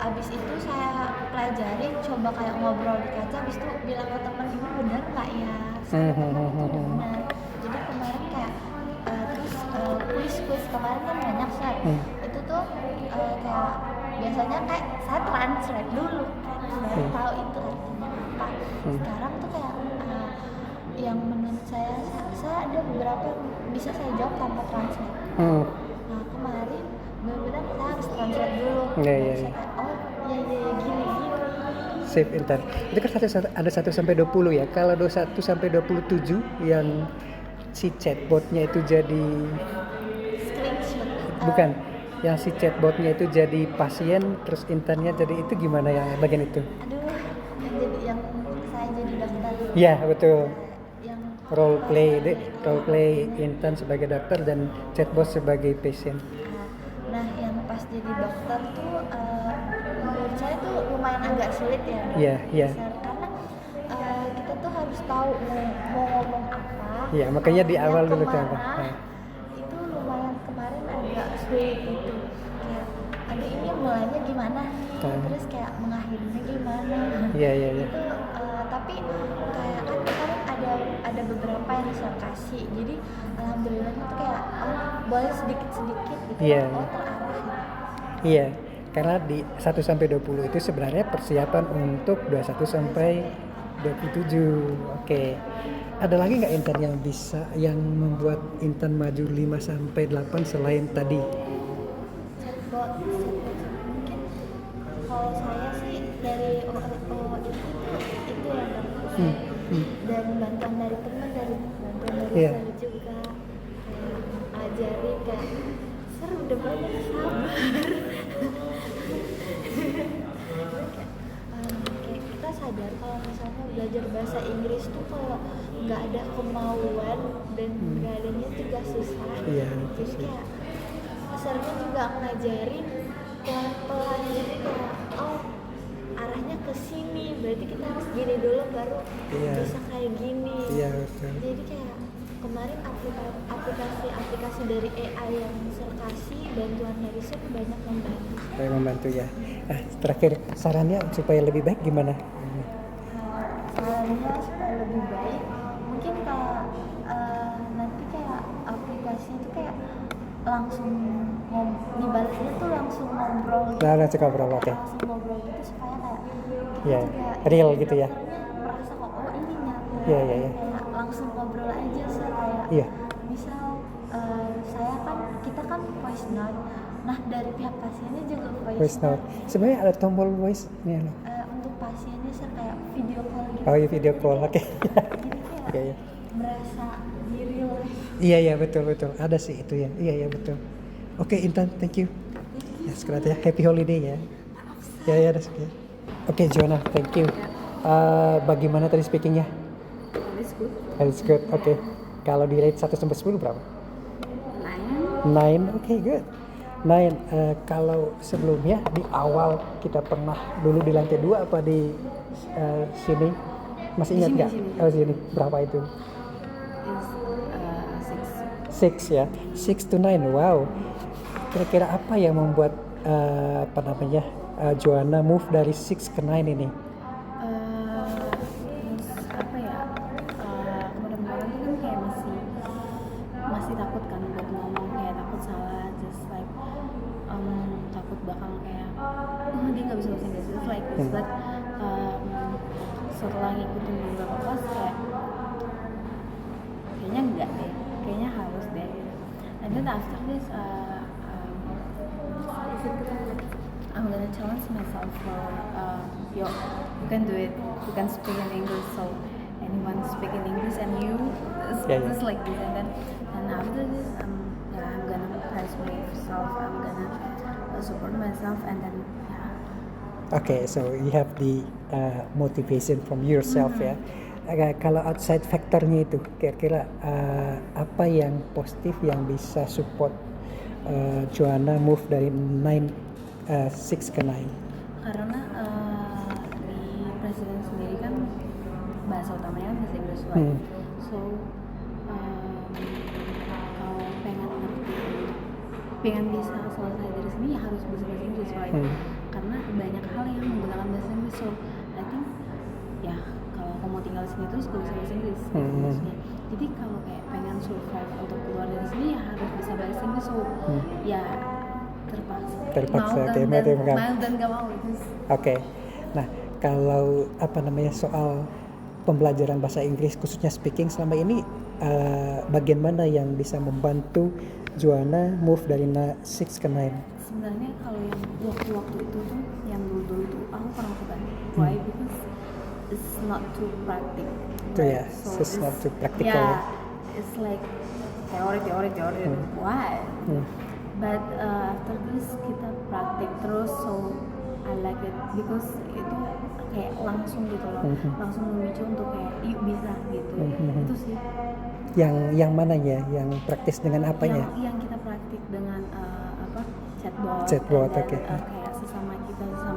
abis itu saya pelajari coba kayak ngobrol di kaca abis itu bilang ke teman ini benar nggak ya benar. Jadi kemarin kayak terus kuis kemarin kan banyak Sar. Itu tuh kayak biasanya kayak saya translate dulu baru tahu itu artinya apa. Sekarang tuh kayak yang menurut saya ada beberapa yang bisa saya jawab tanpa translate. Nah kemarin benar-benar saya harus translate dulu. Iya. Oh iya gini. Save intent. Itu kan ada 1 sampai 20 ya. Kalau 21 sampai 27 yang si chatbotnya itu jadi Screenshot. bukan, yang si chatbotnya itu jadi pasien terus internnya jadi itu gimana yang bagian itu? Aduh, yang saya jadi dokter. Iya betul. Yang Role play intern sebagai dokter dan chatbot sebagai pasien. Nah, yang pas jadi dokter tuh menurut saya tuh lumayan agak sulit ya. Iya. Karena kita tuh harus tahu mau ngomong apa. Iya, makanya di awal dulu kan. Itu lumayan kemarin agak sulit gitu. Kayak aduh ini mulainya gimana nih? Terus kayak mengakhirinya gimana? Iya. Itu tapi kayak kan kemarin ada beberapa yang saya kasih. Jadi alhamdulillahnya tuh kayak boleh sedikit-sedikit gitu. Iya. Terarah. Iya, karena di 1 sampai 20 itu sebenarnya persiapan untuk 21 sampai 27. Oke. Ada lagi nggak intern yang membuat intern maju 5 sampai 8 selain tadi? Chatbot mungkin kalau saya sih dari OO itu yang bagus. Dan bantuan dari teman Iya. saya juga kayak ajari kayak seru udah banyak sabar. Kayak kita sadar kalau misalnya belajar bahasa Inggris tuh kalau nggak ada kemauan dan nggak adanya juga susah. Iya, Jadi kayak serunya juga ngajarin pelan-pelan jadi kayak arahnya ke sini berarti kita harus gini dulu baru bisa kayak gini. Iya betul. Jadi kayak kemarin aplikasi dari AI yang saya kasih bantuan dari Sep banyak membantu. Saya membantu ya. Terakhir sarannya supaya lebih baik gimana? Sarannya supaya lebih baik mungkin kayak nanti kayak aplikasi itu kayak langsung dibalasnya tuh langsung ngobrol gitu. Langsung ngobrol, oke. Langsung ngobrol gitu supaya kayak Iya, juga real gitu ya. merasa kok ini nyata. Iya. Kayak langsung ngobrol aja sih kayak Iya. misal saya kan kita kan voice note. Nah dari pihak pasiennya juga Voice note. Sebenarnya ada tombol voice nih loh. Untuk pasiennya sih kayak video call gitu. Oh iya video call, oke. Jadi kayak Iya. merasa di real life. Iya betul. Ada sih itu ya. Iya betul. Oke Intan, thank you. Ya sekarang ya happy holiday ya. Ya that's okay. Oke Joanna, thank you. Bagaimana tadi speakingnya? It's good. Oke. Kalau di rate 1 sampai 10 berapa? 9. Oke, good. 9. Kalau sebelumnya di awal kita pernah dulu di lantai 2 apa di sini? Masih ingat nggak? Oh sini. Berapa itu? 6 ya. 6 to 9. Wow. Kira-kira apa yang membuat Joanna move dari 6 ke 9 ini? Kemarin-kemarin tuh kan kayak masih takut kan buat ngomong, kayak takut salah, just like takut bakal kayak dia nggak bisa bahasa Inggris, just like this. But setelah ngikutin beberapa kelas kayak kayaknya enggak deh, kayaknya harus deh. And then after this I'm gonna challenge myself for you can do it, you can speak in English, so anyone speak in English and you just like this, and after this I'm gonna praise myself, I'm gonna support myself, and then Okay, so you have the motivation from yourself ya. Kalau outside factornya itu kira-kira apa yang positif yang bisa support Joanna move dari 6 ke 9? karena di presiden sendiri kan bahasa utamanya kan bahasa Inggris, right? So kalau pengen bisa selesai dari sini ya harus bisa bahasa Inggris, right? Karena banyak hal yang menggunakan bahasa Inggris, so I think ya kalau aku mau tinggal di sini terus gue bisa bahasa Inggris gitu maksudnya. Jadi kalau kayak pengen survive untuk keluar dari sini ya harus bisa bahasa Inggris, so ya terpaksa mau dan gak mau itu. Oke. Nah, kalau soal pembelajaran bahasa Inggris khususnya speaking selama ini, bagian mana yang bisa membantu Joanna move dari 6 ke 9? Sebenarnya kalau yang waktu-waktu itu tuh yang dulu itu aku kurang suka. Why? Because it's not too practical. Yeah, so it's not too practical. Yeah, it's like teori. Why? But after this kita praktik terus, so I like it because itu kayak langsung gitu loh, langsung memicu untuk kayak yuk bisa gitu. Itu sih. Yang mananya? Yang praktis dengan apanya? Yang kita praktik dengan chatbot. Oke. Kayak sesama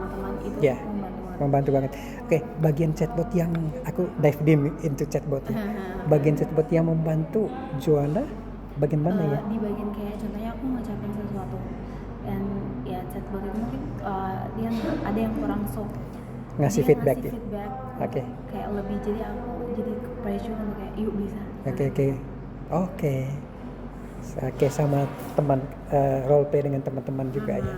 teman itu Ya, membantu banget. Oke, bagian chatbot yang aku dive deep into chatbot ya. Bagian chatbot yang membantu Joanna bagian mana ya? Di bagian kayak contohnya aku ngucapin sesuatu dan ya chatbot itu mungkin dia ada yang kurang, so Ngasih dia feedback ya? Oke. Kayak lebih, jadi aku jadi pressure untuk kayak yuk bisa. Oke, sama teman role play dengan teman-teman juga ya.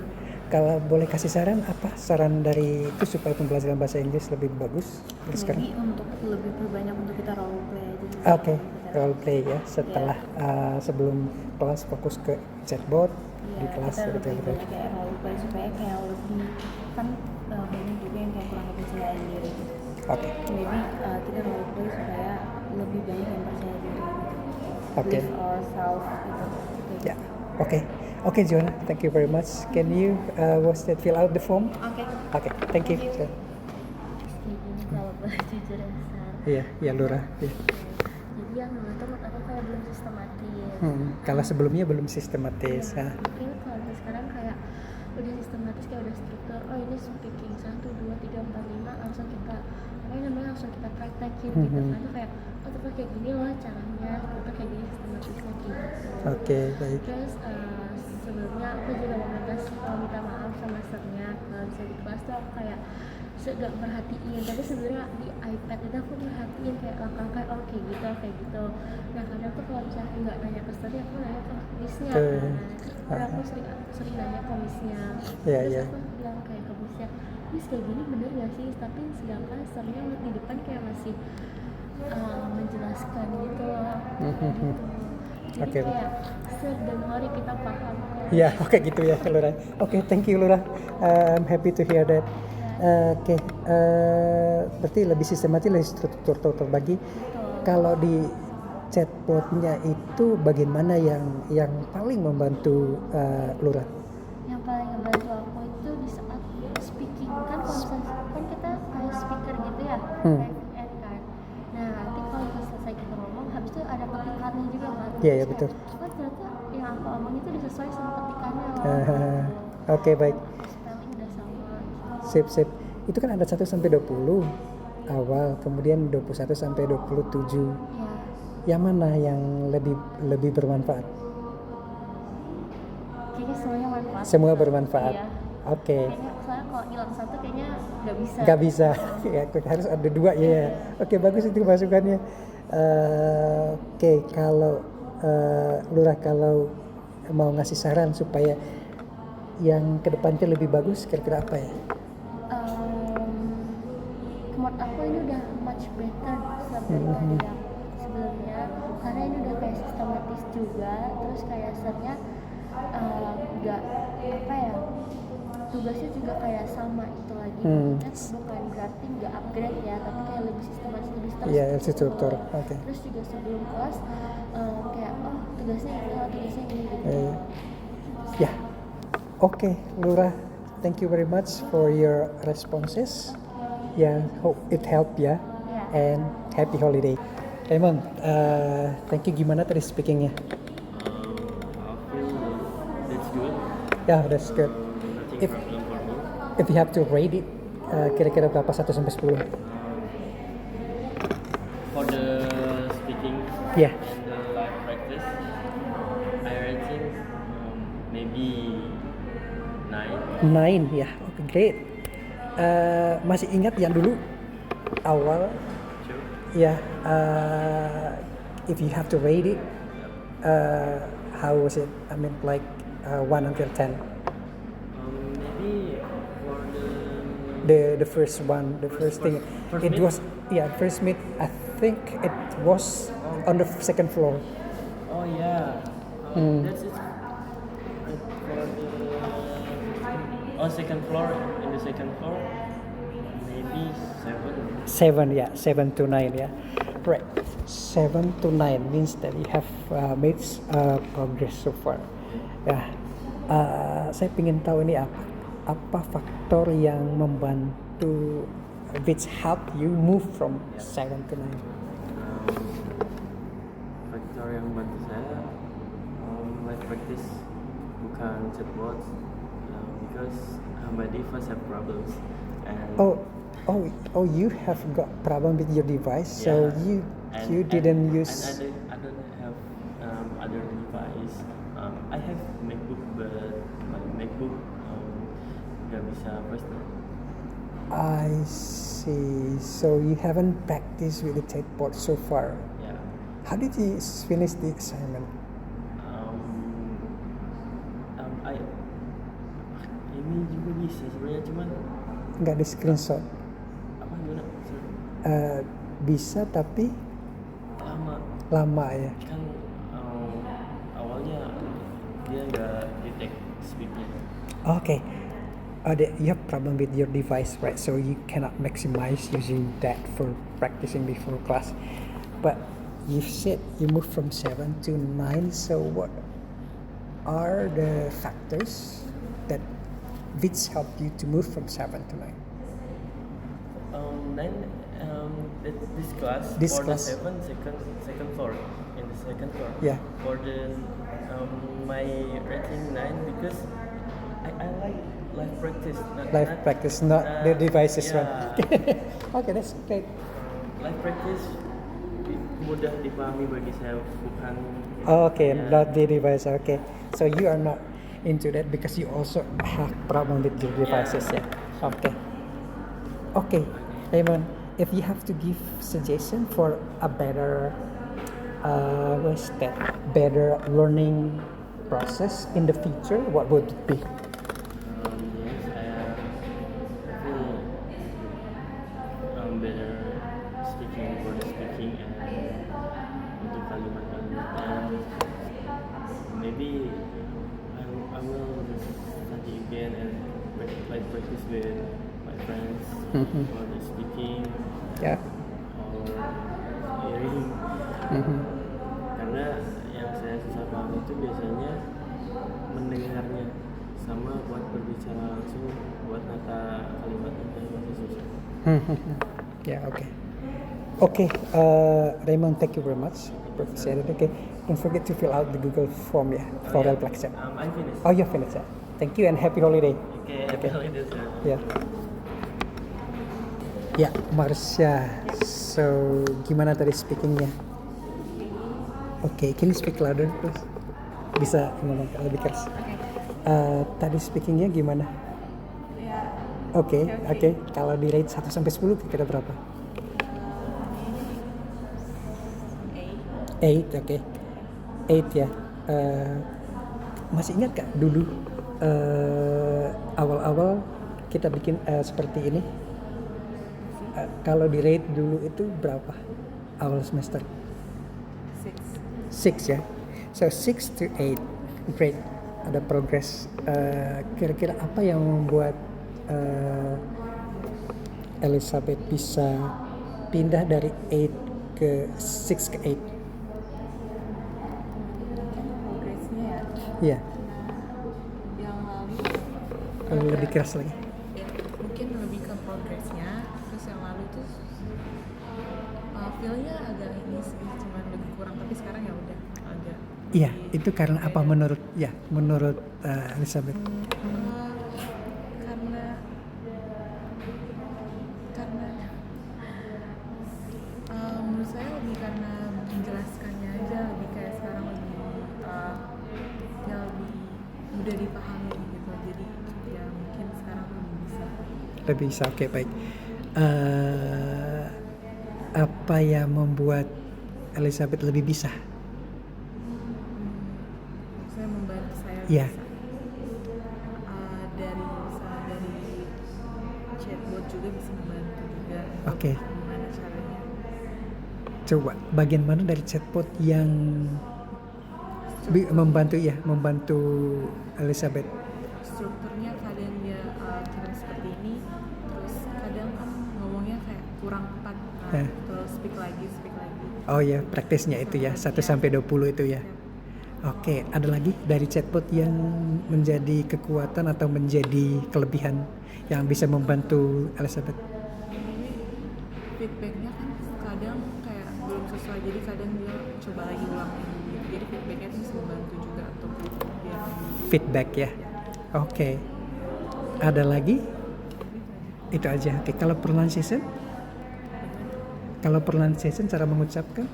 Kalau boleh kasih saran, apa saran dari itu supaya pembelajaran bahasa Inggris lebih bagus sekarang? Jadi untuk lebih perbanyak untuk kita role play aja. Oke, role play ya. Setelah sebelum kelas fokus ke chatbot di kelas kita gitu. lebih banyak kayak role play supaya kayak lebih kan banyak juga yang kayak kurang kepercayaan diri. Oke. Maybe kita role play supaya lebih banyak yang percaya diri. Oke. Live ourselves gitu. Ya. Oke, Joanna, thank you very much. Can you fill out the form? Oke. Thank you. Jadi kalau boleh jujur ya, Sar. Iya, Lura. Iya. Jadi yang dulu tuh menurut aku kayak belum sistematis. Kalau sebelumnya belum sistematis. Mungkin kalau sekarang kayak udah sistematis, kayak udah struktur. Oh ini speaking 1, 2, 3, 4, 5 langsung kita langsung kita praktekin gitu kan. Itu kayak terus kayak gini loh caranya, terus kayak gini sistematisnya gitu. Oke, baik. Terus sebelumnya aku juga minta maaf sama sernya kalau bisa di kelas tuh aku kayak gak merhatiin, tapi sebenarnya di iPad itu aku merhatiin kayak langkah-langkah kayak gitu. Nah kadang tuh kalau misalnya nggak nanya ke sernya, aku nanya ke misnya karena aku sering nanya ke misnya. Terus aku bilang kayak ke misnya, mis kayak gini bener gak sih? Tapi sedangkan sernya di depan kayak masih menjelaskan gitu loh. Jadi kayak dan hari kita paham. Ya, oke gitu ya, Lura. Oke, thank you, Lura. I'm happy to hear that. Oke, berarti lebih sistematis, lebih struktur terbagi. Kalau di chatbotnya itu bagaimana yang paling membantu Lura? Yang paling membantu aku itu di saat speaking kan, kalau misalnya kan kita kayak speaker gitu ya, kayak VN kan. Nah nanti kalau selesai kita ngomong, habis itu ada petikannya juga kan. Iya, betul. Oh ternyata yang aku omong itu udah sesuai sama petikannya loh. Oke, baik. Spelling udah sama. Sip. Itu kan ada 1 sampai 20 awal, kemudian 21 sampai 27. Ya. Yang mana yang lebih bermanfaat? Kayaknya semuanya manfaat. Semua bermanfaat. Iya. Oke. Kayaknya soalnya kalau hilang satu kayaknya nggak bisa. Nggak bisa. Ya, harus ada 2 ya. Oke, bagus itu masukannya. Oke, kalau Lura kalau mau ngasih saran supaya yang kedepannya lebih bagus, kira-kira apa ya? Menurut aku ini udah much better daripada yang sebelumnya, karena ini udah kayak sistematis juga, terus kayak sernya nggak tugasnya juga kayak sama itu lagi. Bukan berarti nggak upgrade ya, tapi kayak lebih sistematis, lebih struktur. Iya, struktur. Oke. Terus juga sebelum kelas kayak tugasnya ini gitu. Ya. Oke, Lura, thank you very much for your responses. Hope it help ya. And happy holiday. Raymond, thank you. Gimana tadi speakingnya? That's good. Yeah, that's good. If you have to rate it, kira-kira berapa 1 sampai 10? For the speaking Yeah. and the live practice, I rating maybe 9. 9 ya, oke great. Masih ingat yang dulu awal Sure. ya, if you have to rate it, how was it? I mean like 1 until 10. Maybe for the The first one, the first thing, first it meet? was first meet. I think it was on the second floor. Oh yeah, that's it. For the second floor, in the second floor, maybe 7. 7 ya, 7 to 9 ya. Right, 7 to 9 means that you have made progress so far. Ya, saya ingin tahu ini apa faktor yang membantu, which help you move from 7 to 9. Faktor yang bantu saya live practice bukan chatbot because my device have problems and Oh, you have got problem with your device, so you didn't use. and I don't have other device. I have MacBook but my MacBook nggak bisa voice note. I see. So you haven't practiced with the chatbot so far. Yeah. How did you finish the assignment? Ini juga bisa sebenarnya cuman Nggak di screenshot. apa gimana? Sorry. Bisa tapi Lama ya. kan awalnya dia nggak detect speednya. Okay. You have problem with your device, right? So you cannot maximize using that for practicing before class. But you said you moved from 7 to 9. So what are the factors that which help you to move from 7 to 9? Then this class This for class. the second floor in the second floor. Yeah. For the my rating 9 because I like live practice. Live practice, not the devices yeah. one. Okay, that's great. Live practice mudah dipahami bagi saya bukan. Okay, Yeah. not the device. Okay, so you are not into that because you also have problem with your devices. Yeah. Okay. Okay, Raymond. If you have to give suggestion for a better, what's that? Better learning process in the future, what would it be? Saya feel better speaking for the speaking and untuk kalimat-kalimat maybe I will study again and like practice with my friends for the speaking Yeah. or hearing karena yang saya susah paham itu biasanya mendengarnya sama buat berbicara langsung buat nata kalimat-kalimat masih susah. Yeah. Okay. Okay, Raymond, thank you very much. Appreciate it. Okay, don't forget to fill out the Google form ya for reflection. I'm finished. Oh, you finished ya. Thank you and happy holiday. Okay, happy holidays, sir. Ya. Ya, Marsha. So, gimana tadi speakingnya? Oke, can you speak louder, please? Bisa ngomong lebih keras. Tadi speakingnya gimana? Oke. Kalau di rate 1 sampai 10 kira-kira berapa? 8, oke. 8 ya. Masih ingat gak dulu awal-awal kita bikin seperti ini? Kalau di rate dulu itu berapa? Awal semester? 6 ya. So 6 to 8. Great. Ada progress. Kira-kira apa yang membuat Elizabeth bisa pindah dari 8 ke 6 ke 8? Progresnya ya. Iya. Yang lalu Kalau lebih keras lagi. mungkin lebih ke progresnya, terus yang lalu tuh feel-nya agak ini sih, cuman lebih kurang, tapi sekarang ya udah agak. Iya, itu karena apa menurut Elizabeth? Karena menurut saya lebih karena menjelaskannya aja lebih kayak sekarang lebih ya lebih mudah dipahami gitu, jadi ya mungkin sekarang lebih bisa. Lebih bisa, oke, baik. Apa yang membuat Elizabeth lebih bisa? Saya membantu saya Iya. bisa. Dari chatbot juga bisa membantu juga. Oke. Gimana caranya? Coba bagian mana dari chatbot yang membantu Elizabeth? Strukturnya kadang dia kirim seperti ini, terus kadang kan ngomongnya kayak kurang tepat, terus speak lagi. Oh ya, praktisnya itu ya, 1 sampai 20 itu ya. Oke, ada lagi dari chatbot yang menjadi kekuatan atau menjadi kelebihan yang bisa membantu Elizabeth? Ini feedbacknya kan kadang kayak belum sesuai, jadi kadang dia coba lagi ulang gitu. Jadi feedbacknya tuh bisa membantu juga untuk biar Feedback ya. Oke. Ada lagi? Itu aja. Oke, kalau pronunciation? Kalau pronunciation cara mengucapkan?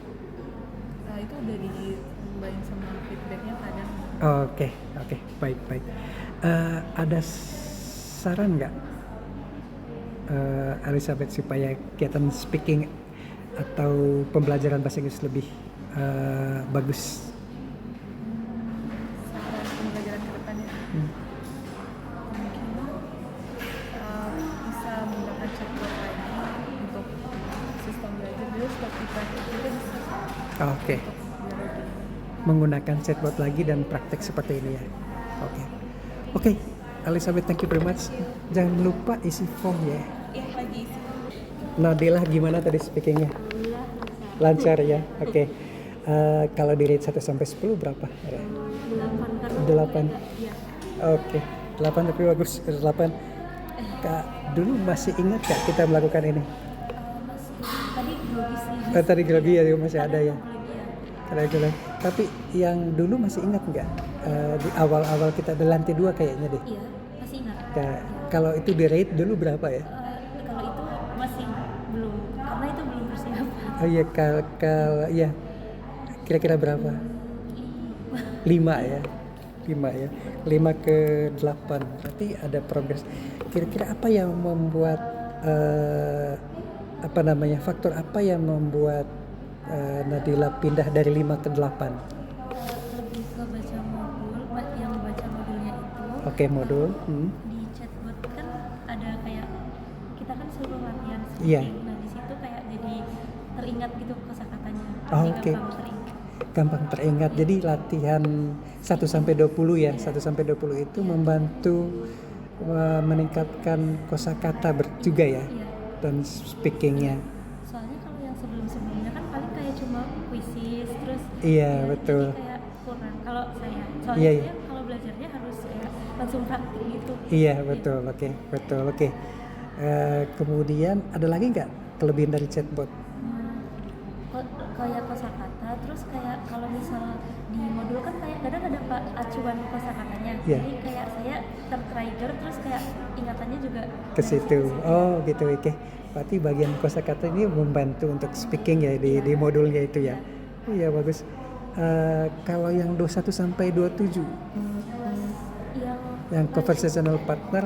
itu udah ditambahin sama feedbacknya kadang. Oke, baik. Ada saran nggak Elizabeth supaya kegiatan speaking atau pembelajaran bahasa Inggris lebih bagus? Saran pembelajaran ke depannya mungkin bisa menggunakan chatbot lagi untuk sistem belajar, jadi seperti praktik juga bisa Oke, biar lebih. menggunakan chatbot lagi dan praktek seperti ini ya. Oke, Elizabeth, thank you very much. Jangan lupa isi form ya. Iya lagi isi. Nadilah, gimana tadi speakingnya? Lancar ya. Oke. Kalau di rate 1 sampai 10 berapa? 8. Oke. 8 tapi bagus. 8. Kak, dulu masih ingat Kak kita melakukan ini? Tadi grogi sih. Tadi grogi ya, masih ada ya. Kelebihan. Keren. Tapi yang dulu masih ingat nggak? Di awal-awal kita ada lantai 2 kayaknya deh. Iya, masih ingat. Nah, kalau itu di rate dulu berapa ya? Kalau itu masih belum, karena itu belum persiapan. Oh iya, kalau ya kira-kira berapa? 5 ya. 5 ke 8. Berarti ada progres. Kira-kira apa yang membuat faktor apa yang membuat Nadila pindah dari 5 ke 8? Lebih ke baca modul, yang baca modulnya itu. Oke, modul. Di chatbot kan ada kayak kita kan suruh latihan speaking. Iya. Nah di situ kayak jadi teringat gitu kosakatanya. Oh, Jadi oke. gampang teringat. Gampang teringat. Jadi latihan 1 sampai 20 ya. 1 sampai 20 itu membantu meningkatkan kosakata juga ya. Iya. Dan speakingnya. Soalnya kalau yang sebelum-sebelumnya kan paling kayak cuma quizzes terus. Iya, ya, betul. Jadi kayak kurang. Kalau saya, soalnya Iya, saya kalau belajarnya harus kayak langsung praktik gitu. Iya, betul. Oke. Kemudian ada lagi nggak kelebihan dari chatbot? Kayak kosakata, terus kayak kalau misal di modul kan kayak kadang ada acuan kosakatanya. Iya. Jadi kayak saya tertrigger terus kayak ingatannya juga Ke situ. Oh, gitu. Oke. Berarti bagian kosakata ini membantu untuk speaking ya di modulnya itu ya. Iya, bagus. Kalau yang 21 sampai 27 yang conversational partner,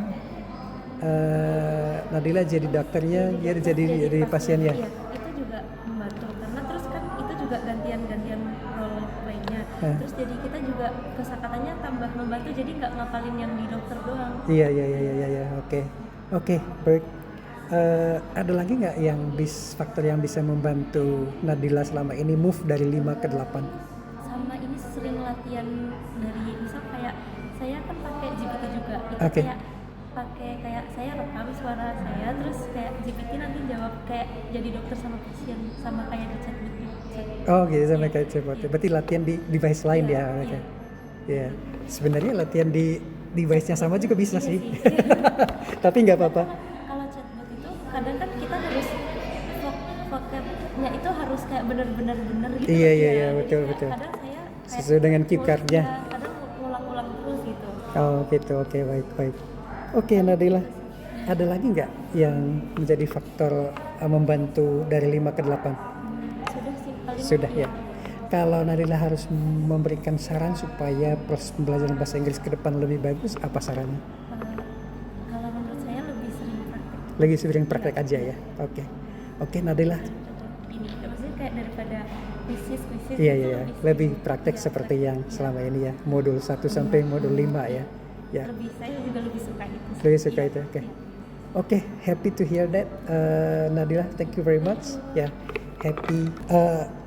Nadila jadi dokternya, dia jadi pasiennya. Iya, itu juga membantu karena terus kan itu juga gantian role play-nya. Terus jadi kita juga kosakatanya tambah membantu, jadi nggak ngapalin yang di dokter doang. Iya. Oke, baik. Ada lagi nggak yang faktor yang bisa membantu Nadila selama ini move dari 5 ke 8? Sama ini sering latihan dari misal kayak saya kan pakai GPT juga, itu Oke. kayak pakai kayak saya rekam suara saya terus kayak GPT nanti jawab kayak jadi dokter sama pasien sama kayak di chatbot gitu. Oh gitu, sama kayak chatbot. Berarti latihan di device lain Iya, ya mereka. Iya. Sebenarnya latihan di device-nya sama juga bisa sih. Tapi nggak apa-apa. Kalau chatbot itu kadang kan kita harus vocabnya itu harus kayak benar-benar gitu. Iya, ya. iya, Jadi betul, kayak betul. Kadang saya kayak Sesuai dengan cue card-nya. kadang ulang-ulang terus gitu. Oh gitu, oke, baik. Oke, Nadila, ada lagi nggak yang menjadi faktor membantu dari 5 ke 8? Sudah sih Sudah ya. Kalau Nadila harus memberikan saran supaya proses pembelajaran bahasa Inggris ke depan lebih bagus, apa sarannya? Kalau menurut saya lebih sering praktek. Lagi sering praktek aja ya. Oke Nadila. Ini maksudnya kayak daripada kuisis. Iya. Lebih praktek seperti yang selama ini ya. Modul 1 sampai modul 5 ya. Ya. Saya juga lebih suka itu. Lebih suka itu. Oke, happy to hear that. Nadila, thank you very much. Ya, happy.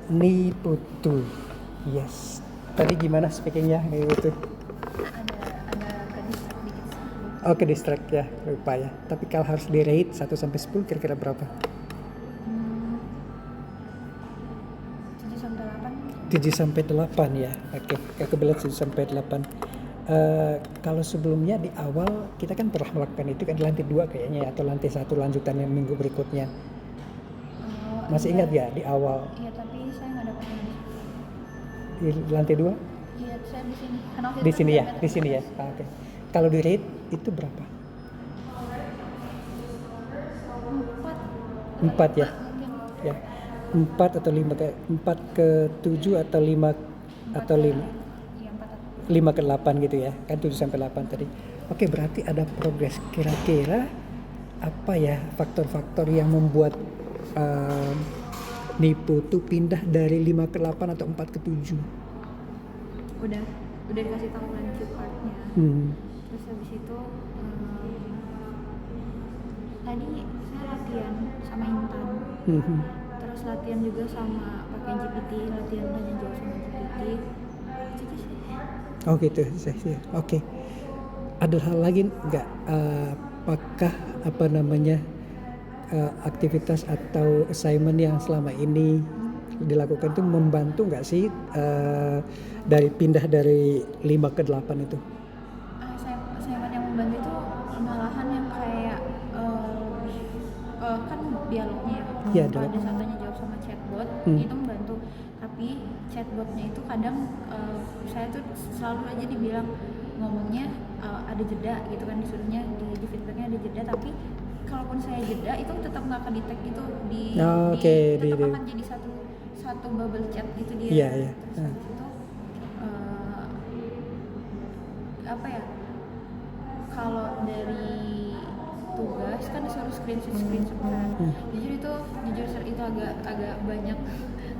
Niputu. Yes. Tadi gimana speakingnya Niputu? Ada ke distract dikit sih. Oke, distract ya, lupa ya. Tapi kalau harus di rate 1 sampai 10 kira-kira berapa? 7 sampai 8. 7 sampai 8 ya. Oke, aku bilang 7 sampai 8. Kalau sebelumnya di awal kita kan pernah melakukan itu kan di lantai 2 kayaknya ya, atau lantai 1 lanjutannya minggu berikutnya. Masih ingat ya di awal? Iya, tapi saya nggak dapat yang Di lantai 2? Iya, saya di sini. Karena waktu Di itu sini ya, saya di sini ya. Oke. Kalau di rate itu berapa? 4 ya. mungkin. Ya. 4 atau 5 ke 4 ke 7 atau 5 atau 5 Iya, 4 5 ke 8 gitu ya. Kan 7 sampai 8 tadi. Oke, berarti ada progres. Kira-kira apa ya faktor-faktor yang membuat Niputu pindah dari 5 ke 8 atau 4 ke 7? udah dikasih tahu kan cue cardnya. Terus habis itu tadi saya latihan sama Intan. Terus latihan juga sama pakai GPT, latihan tanya jawab sama GPT. Itu sih. Oh gitu, saya. Oke. Ada hal lagi nggak? Apakah aktivitas atau assignment yang selama ini dilakukan itu membantu nggak sih dari pindah dari 5 ke 8 itu? Assignment yang membantu itu malahan yang kayak kan dialognya ya. Iya, Kalau dialog. ada saat tanya jawab sama chatbot itu membantu. Tapi chatbotnya itu kadang saya tuh selalu aja dibilang ngomongnya ada jeda gitu kan, disuruhnya di feedbacknya ada jeda, tapi kalaupun saya jeda itu tetap nggak akan detect gitu tetap akan jadi satu bubble chat gitu dia. Iya. Terus habis itu apa ya, kalau dari tugas kan disuruh screenshot kan. Jujur itu agak banyak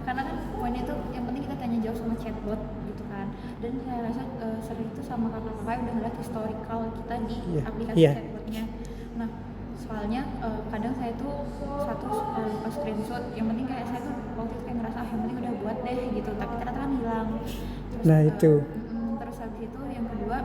karena kan poinnya itu yang penting kita tanya jawab sama chatbot gitu kan, dan saya rasa sering itu sama kakak-kakak udah ngeliat historical kita di aplikasi chatbotnya. Nah soalnya kadang saya tuh lupa screenshot, yang penting kayak saya tuh waktu itu kayak ngerasa yang penting udah buat deh gitu, tapi ternyata kan hilang. Terus, Itu terus habis itu yang kedua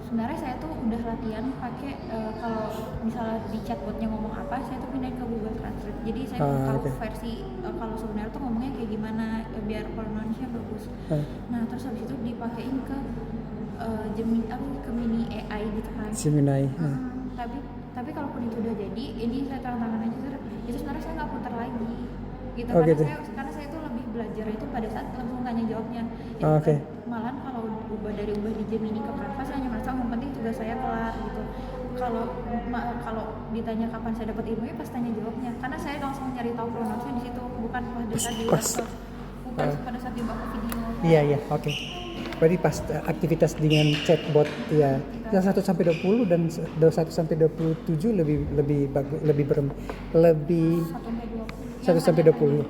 sebenarnya saya tuh udah latihan pakai kalau misalnya di chatbotnya ngomong apa, saya tuh pindahin ke Google Translate, jadi saya tahu versi kalau sebenarnya tuh ngomongnya kayak gimana biar pronunciation bagus. Nah terus habis itu dipakein ke ke mini AI gitu kan. Gemini. Tapi kalaupun itu udah jadi, ini saya tangan aja itu sebenarnya saya nggak putar lagi gitu, karena saya tuh lebih belajar itu pada saat langsung tanya jawabnya. Malahan kalau ubah di Gemini ke Canva, saya hanya merasa yang penting tugas saya kelar gitu. Kalau ditanya kapan saya dapat ilmunya, pas tanya jawabnya, karena saya langsung nyari tahu pronunciation di situ, bukan pada saat di laptop, bukan pada saat dibawa ke video. Iya, oke. Berarti pas aktivitas dengan chatbot ya, yang 1 sampai 20 dan 1 sampai 27 lebih bagus, lebih 1 sampai 20.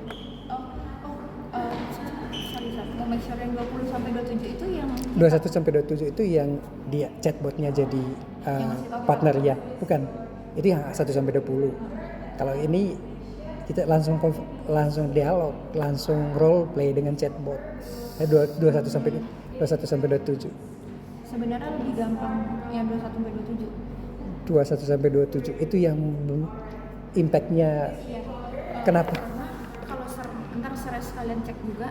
Sorry, mau make sure yang 20 sampai 27 itu yang 21 sampai 27 itu yang dia chatbotnya jadi partner ya, bukan? Itu yang 1 sampai 20. Kalau ini kita langsung dialog, langsung role play dengan chatbot. 21 sampai 27. Sebenarnya lebih gampang yang 21 sampai 27. 21 sampai 27 itu yang impact-nya. Kenapa? Karena kalau ntar sekalian cek juga,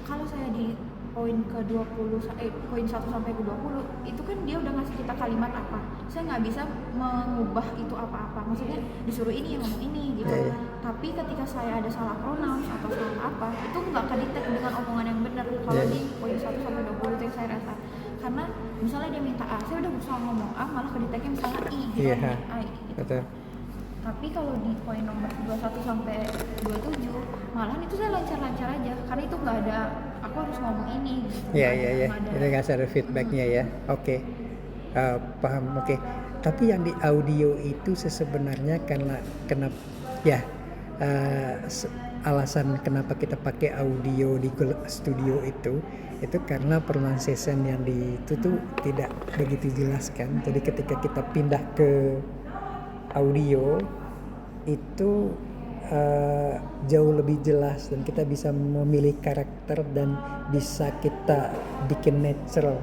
kalau saya di poin ke 20 poin 1 sampai ke 20 itu kan dia udah ngasih kita kalimat apa, saya nggak bisa mengubah itu apa-apa, maksudnya disuruh ini ngomong ini gitu. Tapi ketika saya ada salah pronoun atau salah apa, itu nggak kedetek dengan omongan yang benar kalau di poin 1 sampai 20 itu yang saya rasa. Karena misalnya dia minta A, saya udah berusaha ngomong A, malah kedeteknya misalnya I gitu, I gitu. Betul. Tapi kalau di poin nomor 21 sampai 27 lancar aja karena itu nggak ada aku harus ngomong ini gitu. Iya, Nggak iya, ada- iya. nggak ada- Itu nggak ada feedbacknya ya. Oke. Paham. Oke. Tapi yang di audio itu sebenarnya karena kenapa ya alasan kenapa kita pakai audio di Google Studio itu karena pronunciation yang itu tuh tidak begitu jelas kan. Jadi ketika kita pindah ke audio itu jauh lebih jelas dan kita bisa memilih karakter dan bisa kita bikin natural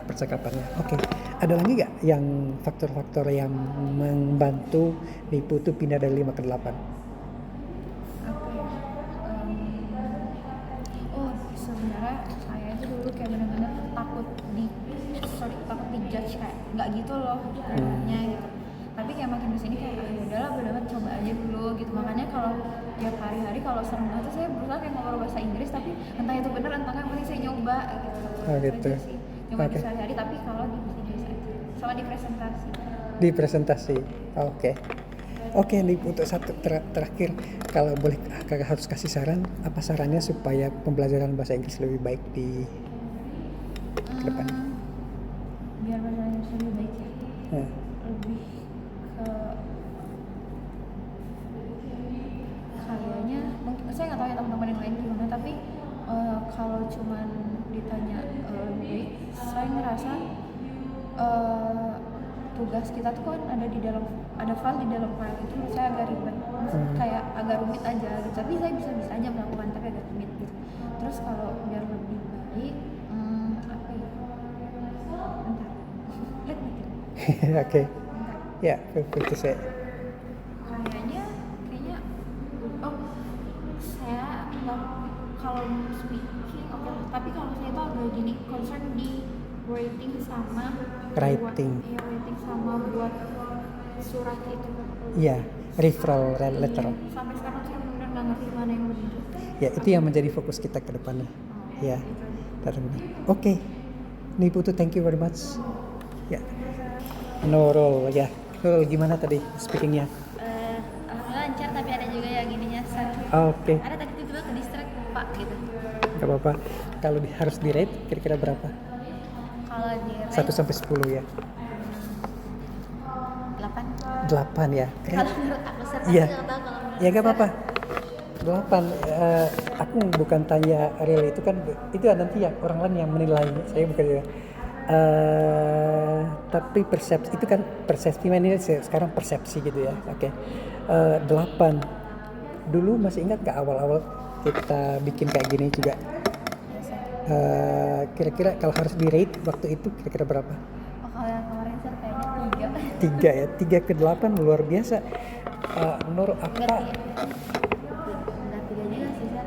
percakapannya. Oke, ada lagi nggak yang faktor-faktor yang membantu Nipu itu pindah dari 5 ke 8? apa ya? Oh sebenarnya saya itu dulu kayak benar-benar takut dijudge kayak nggak gitu loh sebenarnya gitu. Tapi kayak makin kesini kayak ya udahlah benar-benar coba aja dulu gitu. Makanya kalau tiap hari kalau sering banget tuh saya berusaha kayak ngobrol bahasa Inggris tapi entah itu benar entah enggak, penting saya nyoba gitu. Oh, Itu gitu. aja sih. Coba di Oke. sehari-hari tapi kalau di bahasa Inggris aja sama di presentasi. Di presentasi. Oke, Nipu, untuk satu terakhir, kalau boleh kakak harus kasih saran, apa sarannya supaya pembelajaran bahasa Inggris lebih baik di ke depan? Biar bahasa Inggris lebih baik ya. Nah, Lebih ke kayaknya mungkin saya nggak tahu ya teman-teman yang lain gimana tapi kalau cuman ditanya lebih baik saya ngerasa tugas kita tuh kan ada file di dalam file itu menurut saya agak ribet kayak agak rumit aja gitu tapi saya bisa aja melakukan tapi agak rumit gitu. Terus kalau biar lebih baik apa ya bentar let me think. oke. Bentar. Ya, itu saya. kayaknya oh saya nggak kalau speaking oke lah. Tapi kalau saya tuh agak gini concern di writing sama Writing. writing sama buat surat itu Iya, referral letter. sampai sekarang saya benar nggak ngerti mana yang benar. Ya, itu yang menjadi fokus kita ke depannya. Ya, oke. Nipu tuh thank you very much. Ya, Nurul ya. Nurul gimana tadi speakingnya? Alhamdulillah lancar tapi ada juga yang gininya Oke, ada tadi tiba-tiba ke distract lupa gitu. nggak apa-apa. Kalau harus di rate kira-kira berapa? Kalau di 1 sampai 10 ya. 8 8 ya. kalau menurut aku saya Iya. nggak tahu kalau menurut Ya nggak saya. apa-apa. 8. Aku bukan tanya real itu kan itu nanti ya orang lain yang menilai. Saya bukan ya. Tapi persepsi itu kan persepsi ini sekarang persepsi gitu ya. Oke. 8. Dulu masih ingat nggak awal-awal kita bikin kayak gini juga? Kira-kira kalau harus di rate waktu itu kira-kira berapa? Oh, kalau yang kemarin sih kayaknya 3 ya. 3 ke 8 luar biasa. Nur Enggak apa? 3 juga sih Sar.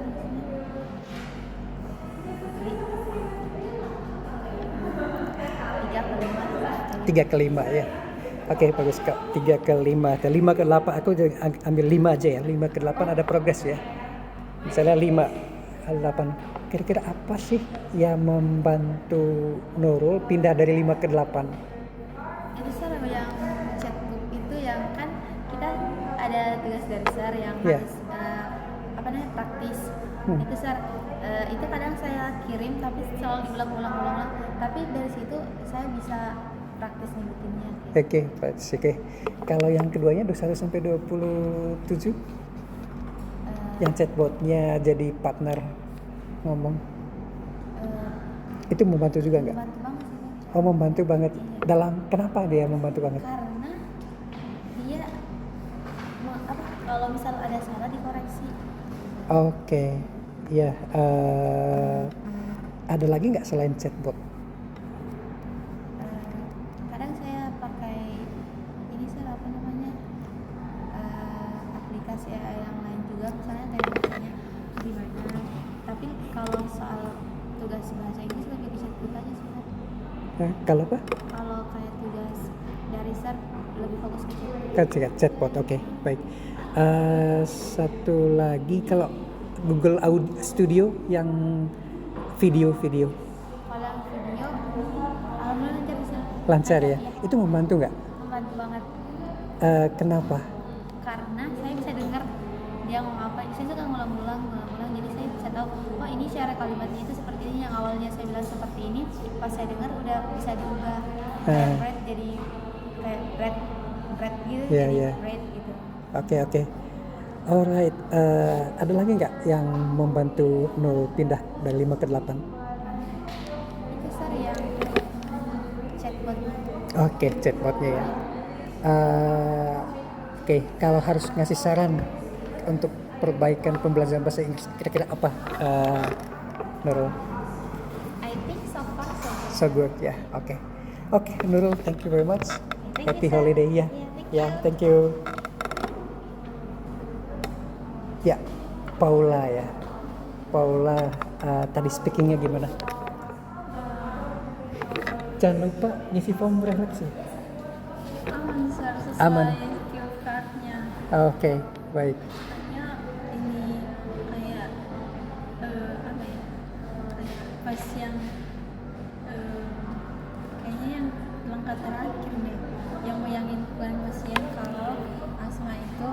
3 ke 5 ya. Oke, bagus Kak. 3 ke 5. Dan 5 ke 8 aku ambil 5 aja ya. 5 ke 8 ada progres ya. Misalnya 5 ke 8. Kira-kira apa sih yang membantu Nurul pindah dari 5 ke 8? Itu Sar yang chatbook itu yang kan kita ada tugas dari Sar yang Iya. harus apa namanya praktis. Hmm. Itu Sar itu kadang saya kirim tapi selalu diulang-ulang. Tapi dari situ saya bisa praktis ngikutinnya. Oke, oke. Kalau yang keduanya 21 sampai 27 yang chatbotnya jadi partner ngomong. Itu membantu juga nggak? Membantu banget sih Sar. Oh, membantu banget. Dalam kenapa dia membantu banget? Karena dia kalau misal ada salah dikoreksi. Oke, ya. Ada lagi nggak selain chatbot? Kadang saya pakai ini Sar apa namanya aplikasi AI yang lain juga misalnya kayak misalnya gimana. Tapi kalau soal tugas bahasa Inggris lebih di chatbot aja sih Sar. Kalau apa? Kalau kayak tugas dari Sar lebih fokus ke chatbot. Chatbot, oke, baik. Satu lagi kalau Google Audio Studio yang video Kalau yang video alhamdulillah lancar bisa. lancar ya. Itu membantu nggak? Membantu banget Kenapa? karena saya bisa dengar dia ngomong apa, saya suka ngulang-ngulang, jadi saya bisa tahu oh ini cara kalimatnya itu seperti ini, yang awalnya saya bilang seperti ini pas saya dengar udah bisa diubah kayak bread jadi kayak bread gitu jadi bread gitu. Oke. Alright, ada lagi nggak yang membantu Nurul pindah dari 5 ke 8? Itu yang chatbot. Oke, chatbotnya ya. Oke, kalau harus ngasih saran untuk perbaikan pembelajaran bahasa Inggris, kira-kira apa, Nurul? I think so far So so good. good ya, oke, Nurul, thank you very much. Thank Happy you, sir. holiday ya. Yeah, thank you. Ya, thank you. Ya, Paula ya. Paula, tadi speakingnya gimana? Jangan lupa ngisi form refleksi. Aman sir, sesuai Aman. skill card-nya. Oke, baik. Katanya ini kayak apa ya, kayak pas yang kayaknya yang langkah terakhir deh, yang meyakinkan pasien kalau asma itu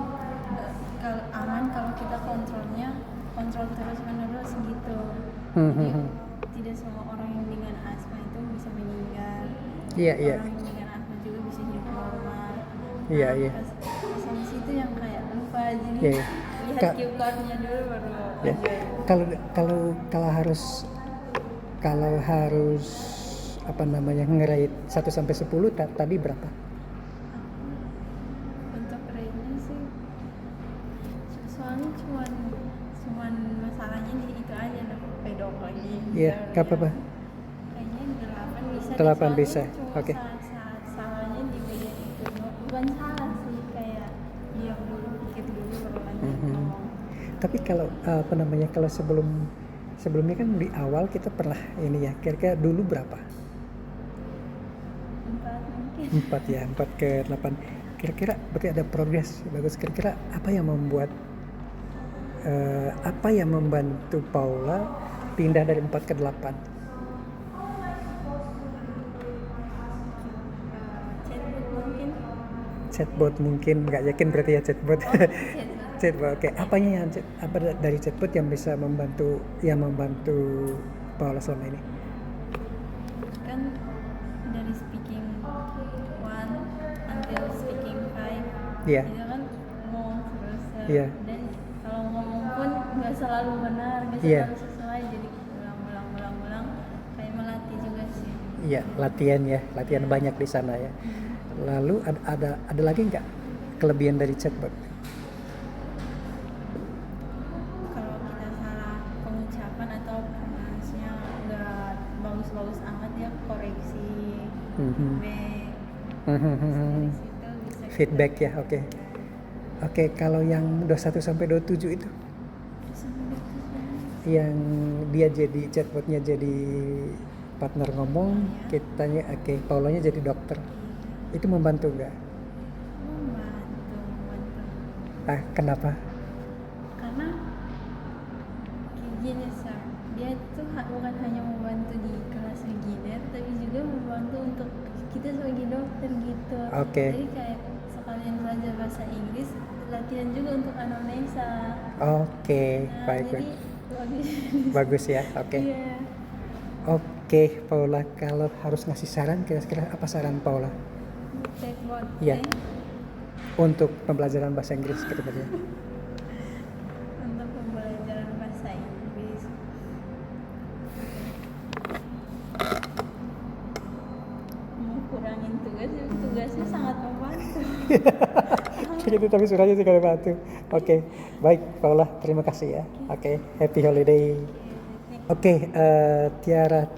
kalau aman kalau kita kontrol terus menerus gitu. Jadi tidak semua orang yang dengan asma itu bisa meninggal. Iya. Orang yang dengan asma juga bisa hidup normal. Iya. Pas sampai situ yang kayak lupa, jadi Iya. lihat cue card-nya dulu baru Ya. Kalau harus apa namanya ngerate 1 sampai 10 tadi berapa? untuk rate-nya sih soalnya cuman masalahnya di itu aja pedok lagi. Iya, enggak apa-apa. Kayaknya 8 bisa. 8 soalnya bisa. cuma Oke. saat salahnya di bagian itu bukan salah sih, kayak diam dulu pikir dulu baru lanjut ngomong. Tapi kalau apa namanya kalau sebelumnya kan di awal kita pernah ini ya, kira-kira dulu berapa? 4 mungkin. 4 ya, 4 ke 8. Kira-kira berarti ada progres bagus. Kira-kira apa yang membantu Paula pindah dari 4 ke 8? Chatbot mungkin, nggak yakin berarti ya chatbot. Chatbot, oke. Apanya apa dari chatbot yang bisa membantu Paula selama ini? Kan dari speaking 1 until speaking 5 Iya. itu kan ngomong terus ya. Iya. Dan kalau ngomong pun nggak selalu benar, nggak Iya. selalu sesuai, jadi ulang kayak melatih juga sih. Iya, latihan banyak di sana ya. Lalu ada lagi nggak kelebihan dari chatbot? Kalau kita salah pengucapan atau pronunciasinya nggak bagus-bagus amat ya, koreksi feedback dari situ bisa Feedback ya, oke. Oke, kalau yang 21 sampai 27 itu yang dia jadi chatbotnya jadi partner ngomong, kitanya Paulanya jadi dokter. Itu membantu nggak? membantu. Kenapa? Karena kayak gini sir, dia tuh bukan hanya membantu di kelas beginner, tapi juga membantu untuk kita sebagai dokter gitu. Oke. Jadi kayak sekalian belajar bahasa Inggris, latihan juga untuk anamnesa. Oke, baik. Jadi Bagus ya, oke. Iya. Oke, Paula, kalau harus ngasih saran, kira-kira apa saran Paula? Chatbot. Iya. Untuk pembelajaran bahasa Inggris ke depannya. Untuk pembelajaran bahasa Inggris. Mau kurangin tugasnya sangat membantu. Gitu, tapi suratnya sih kalau bantu. Oke, baik Paula, terima kasih ya. Oke, happy holiday. Oke, Tiara,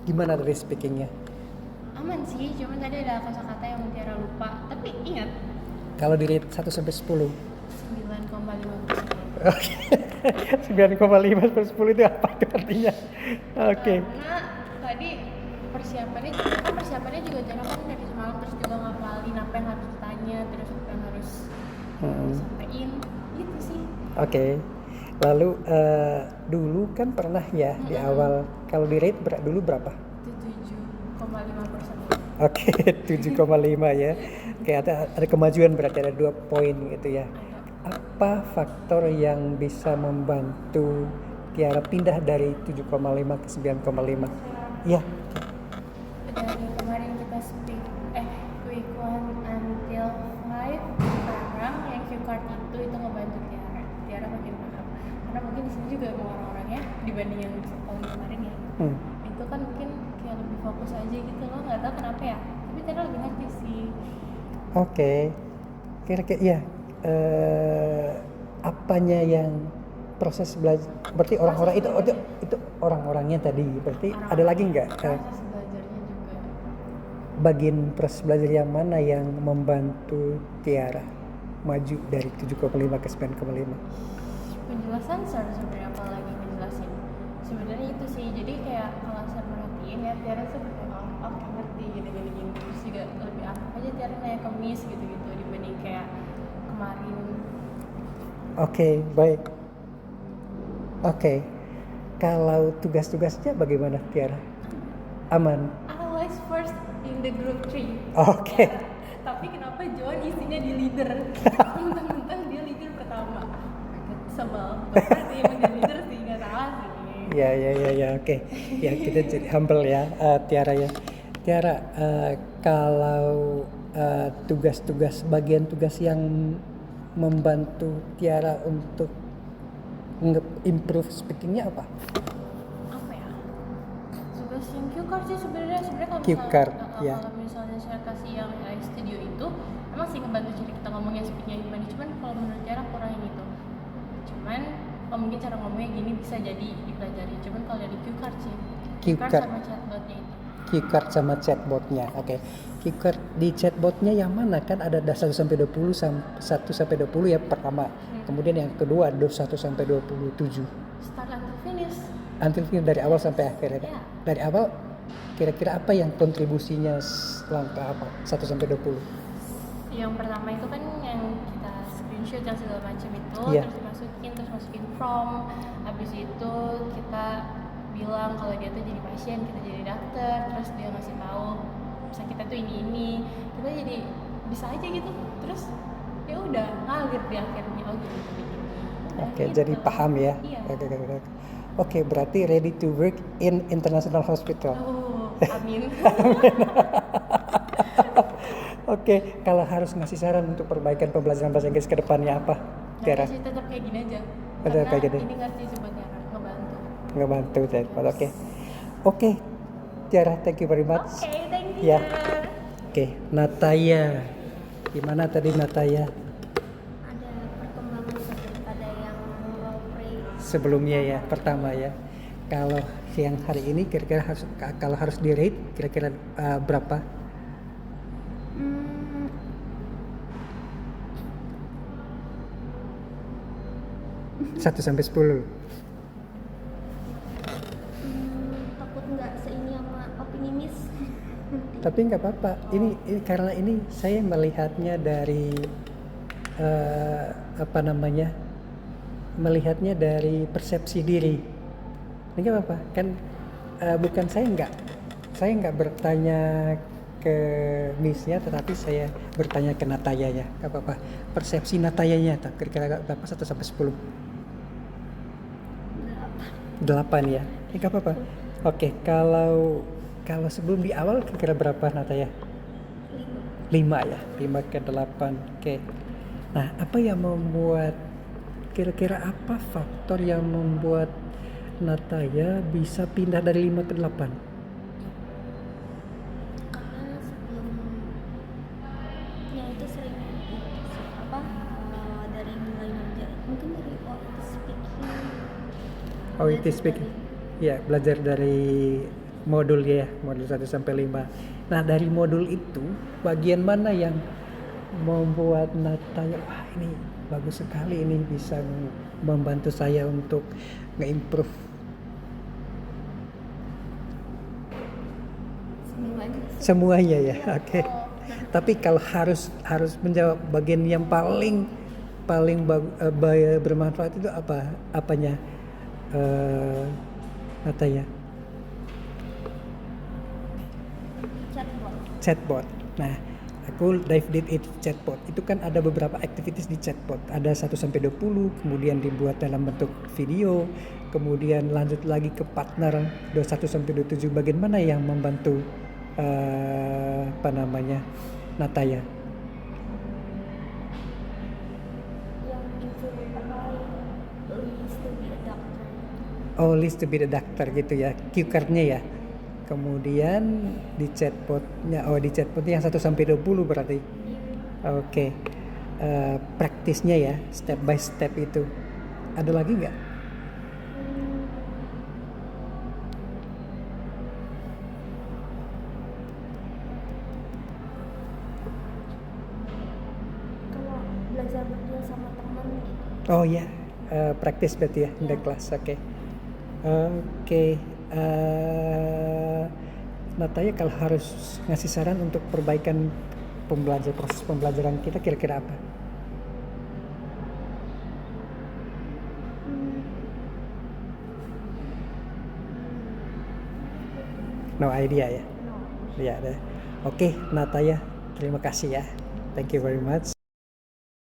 gimana dari speakingnya? Aman sih, cuma tadi ada kata-kata yang Tiara lupa. Tapi ingat, Kalau di rate 1 sampai 10. 9,5. Oke. 9,5 per 10 itu apa itu artinya? Oke. Karena tadi persiapannya juga Tiara kan dari semalam, terus juga ngapalin apa yang harus ditanya, terus apa yang harus disampaikan, gitu sih. Oke. Lalu dulu kan pernah ya di awal kalau di rate dulu berapa? 7,5%. Oke, 7,5 ya. Oke, ada kemajuan berarti ada 2 poin gitu ya. apa faktor yang bisa membantu Tiara pindah dari 7,5 ke 9,5? Ya, Dari kemarin kita speak week 1 until 5 sekarang yang cue card itu ngebantu Tiara makin paham karena mungkin di sini juga emang orang-orangnya dibanding yang tahun kemarin ya itu kan mungkin kayak lebih fokus aja gitu loh, nggak tahu kenapa ya, tapi Tiara lebih ngerti sih. oke. Kira-kira ya, apanya yang proses belajar? Berarti orang-orang itu orang-orangnya tadi. Berarti ada lagi nggak Proses belajarnya juga bagian proses belajar yang mana yang membantu Tiara maju dari 7,5 ke 9,5? penjelasan sebenarnya, apalagi ngejelasin sebenarnya itu sih. Jadi kayak kalau saya perhatiin ya Tiara tuh kayak oke ngerti gitu gini terus juga lebih aktif aja Tiara nanya ke Miss gitu dibanding kayak kemarin. Oke, baik. Oke. Kalau tugas-tugasnya bagaimana Tiara? Aman. Always first in the group 3. Oke. Ya, tapi kenapa John isinya di leader? Mentang-mentang dia leader pertama. Sebel. Bahkan dia yang jadi leader sih nggak salah sih. Ya, oke. Ya, kita jadi humble ya, Tiara ya. Tiara, kalau tugas-tugas, bagian tugas yang membantu Tiara untuk improve speakingnya apa? Apa ya? Tugas yang cue card sih sebenarnya kalau Cue misalnya, card, ya. kalau misalnya saya kasih yang AI Studio itu emang sih ngebantu jadi kita ngomongnya speaknya gimana, cuman kalau menurut Tiara kurang itu. Cuman mungkin cara ngomongnya gini bisa jadi dipelajari, cuman kalau dari cue card sih Cue card. sama chatbotnya itu. Cue card sama chatbotnya, oke. Cue card di chatbotnya yang mana? Kan ada 1 sampai 20, 1 sampai 20 ya pertama. Kemudian yang kedua 1 sampai 27. Start until finish. Until finish dari awal sampai akhir ya. Ya. Dari awal kira-kira apa yang kontribusinya langkah apa? 1 sampai 20. Yang pertama itu kan yang kita screenshot yang segala macam itu, Iya. terus masukin from, habis itu kita bilang kalau dia tuh jadi pasien, kita jadi dokter, terus dia ngasih tahu bisa kita tuh ini, kita jadi bisa aja gitu, terus ya udah ngalir di akhirnya begini. Oke, Gitu. jadi paham ya. Iya. Oke, berarti ready to work in international hospital. Oh, amin. Oke, kalau harus ngasih saran untuk perbaikan pembelajaran bahasa Inggris ke depannya apa? Tiara, Nanti sih tetap kayak gini aja. Tetap kayak Karena gini. ini ngerti sebenarnya ngebantu. ngebantu Tiara. Oke, Tiara, thank you very much. Oke, thank you. Ya. Oke, Nataya. Gimana tadi Nataya? Ada perkembangan daripada yang pre. Sebelumnya ya, pertama ya. Kalau siang hari ini kira-kira kalau harus di rate kira-kira berapa? Hmm, 1 sampai 10. takut nggak seini sama opini Miss. Tapi nggak apa-apa. Ini karena ini saya melihatnya dari melihatnya dari persepsi diri. Ini nggak apa-apa. Kan bukan saya nggak bertanya ke Miss-nya, tetapi saya bertanya ke Nataya ya. Nggak apa-apa. Persepsi Natayanya kira-kira berapa 1 sampai 10? 8 ya. Nggak apa-apa. Oke, kalau sebelum di awal kira-kira berapa Nataya? 5 ya, 5 ke 8. Oke. Nah, apa yang membuat kira-kira apa faktor yang membuat Nataya bisa pindah dari 5 ke 8? Karena sebelumnya itu sering dari mulai menjadi mungkin dari OET speaking. Ya, belajar dari modul 1 sampai 5. Nah, dari modul itu bagian mana yang membuat Nataya, wah ini bagus sekali, ini bisa membantu saya untuk nge-improve? Semuanya ya, oke. Tapi kalau harus menjawab bagian yang paling bermanfaat itu apanya? Nataya? chatbot. Chatbot. Nah, example dive deep into chatbot. Itu kan ada beberapa activities di chatbot. Ada 1-20, kemudian dibuat dalam bentuk video, kemudian lanjut lagi ke partner 21-27. Bagian mana yang membantu Nataya? Yang itu list to be a doctor. Oh, list to be the doctor gitu ya, cue card-nya ya. Kemudian di chatbotnya yang 1-20 berarti. Oke. Praktisnya ya, step by step itu. Ada lagi nggak? Kalau belajar berdua sama teman gitu. Oh ya, praktis berarti ya in the class. Oke. Nataya kalau harus ngasih saran untuk perbaikan proses pembelajaran kita kira-kira apa? No idea ya? Ya, Oke, Nataya, terima kasih ya. Thank you very much.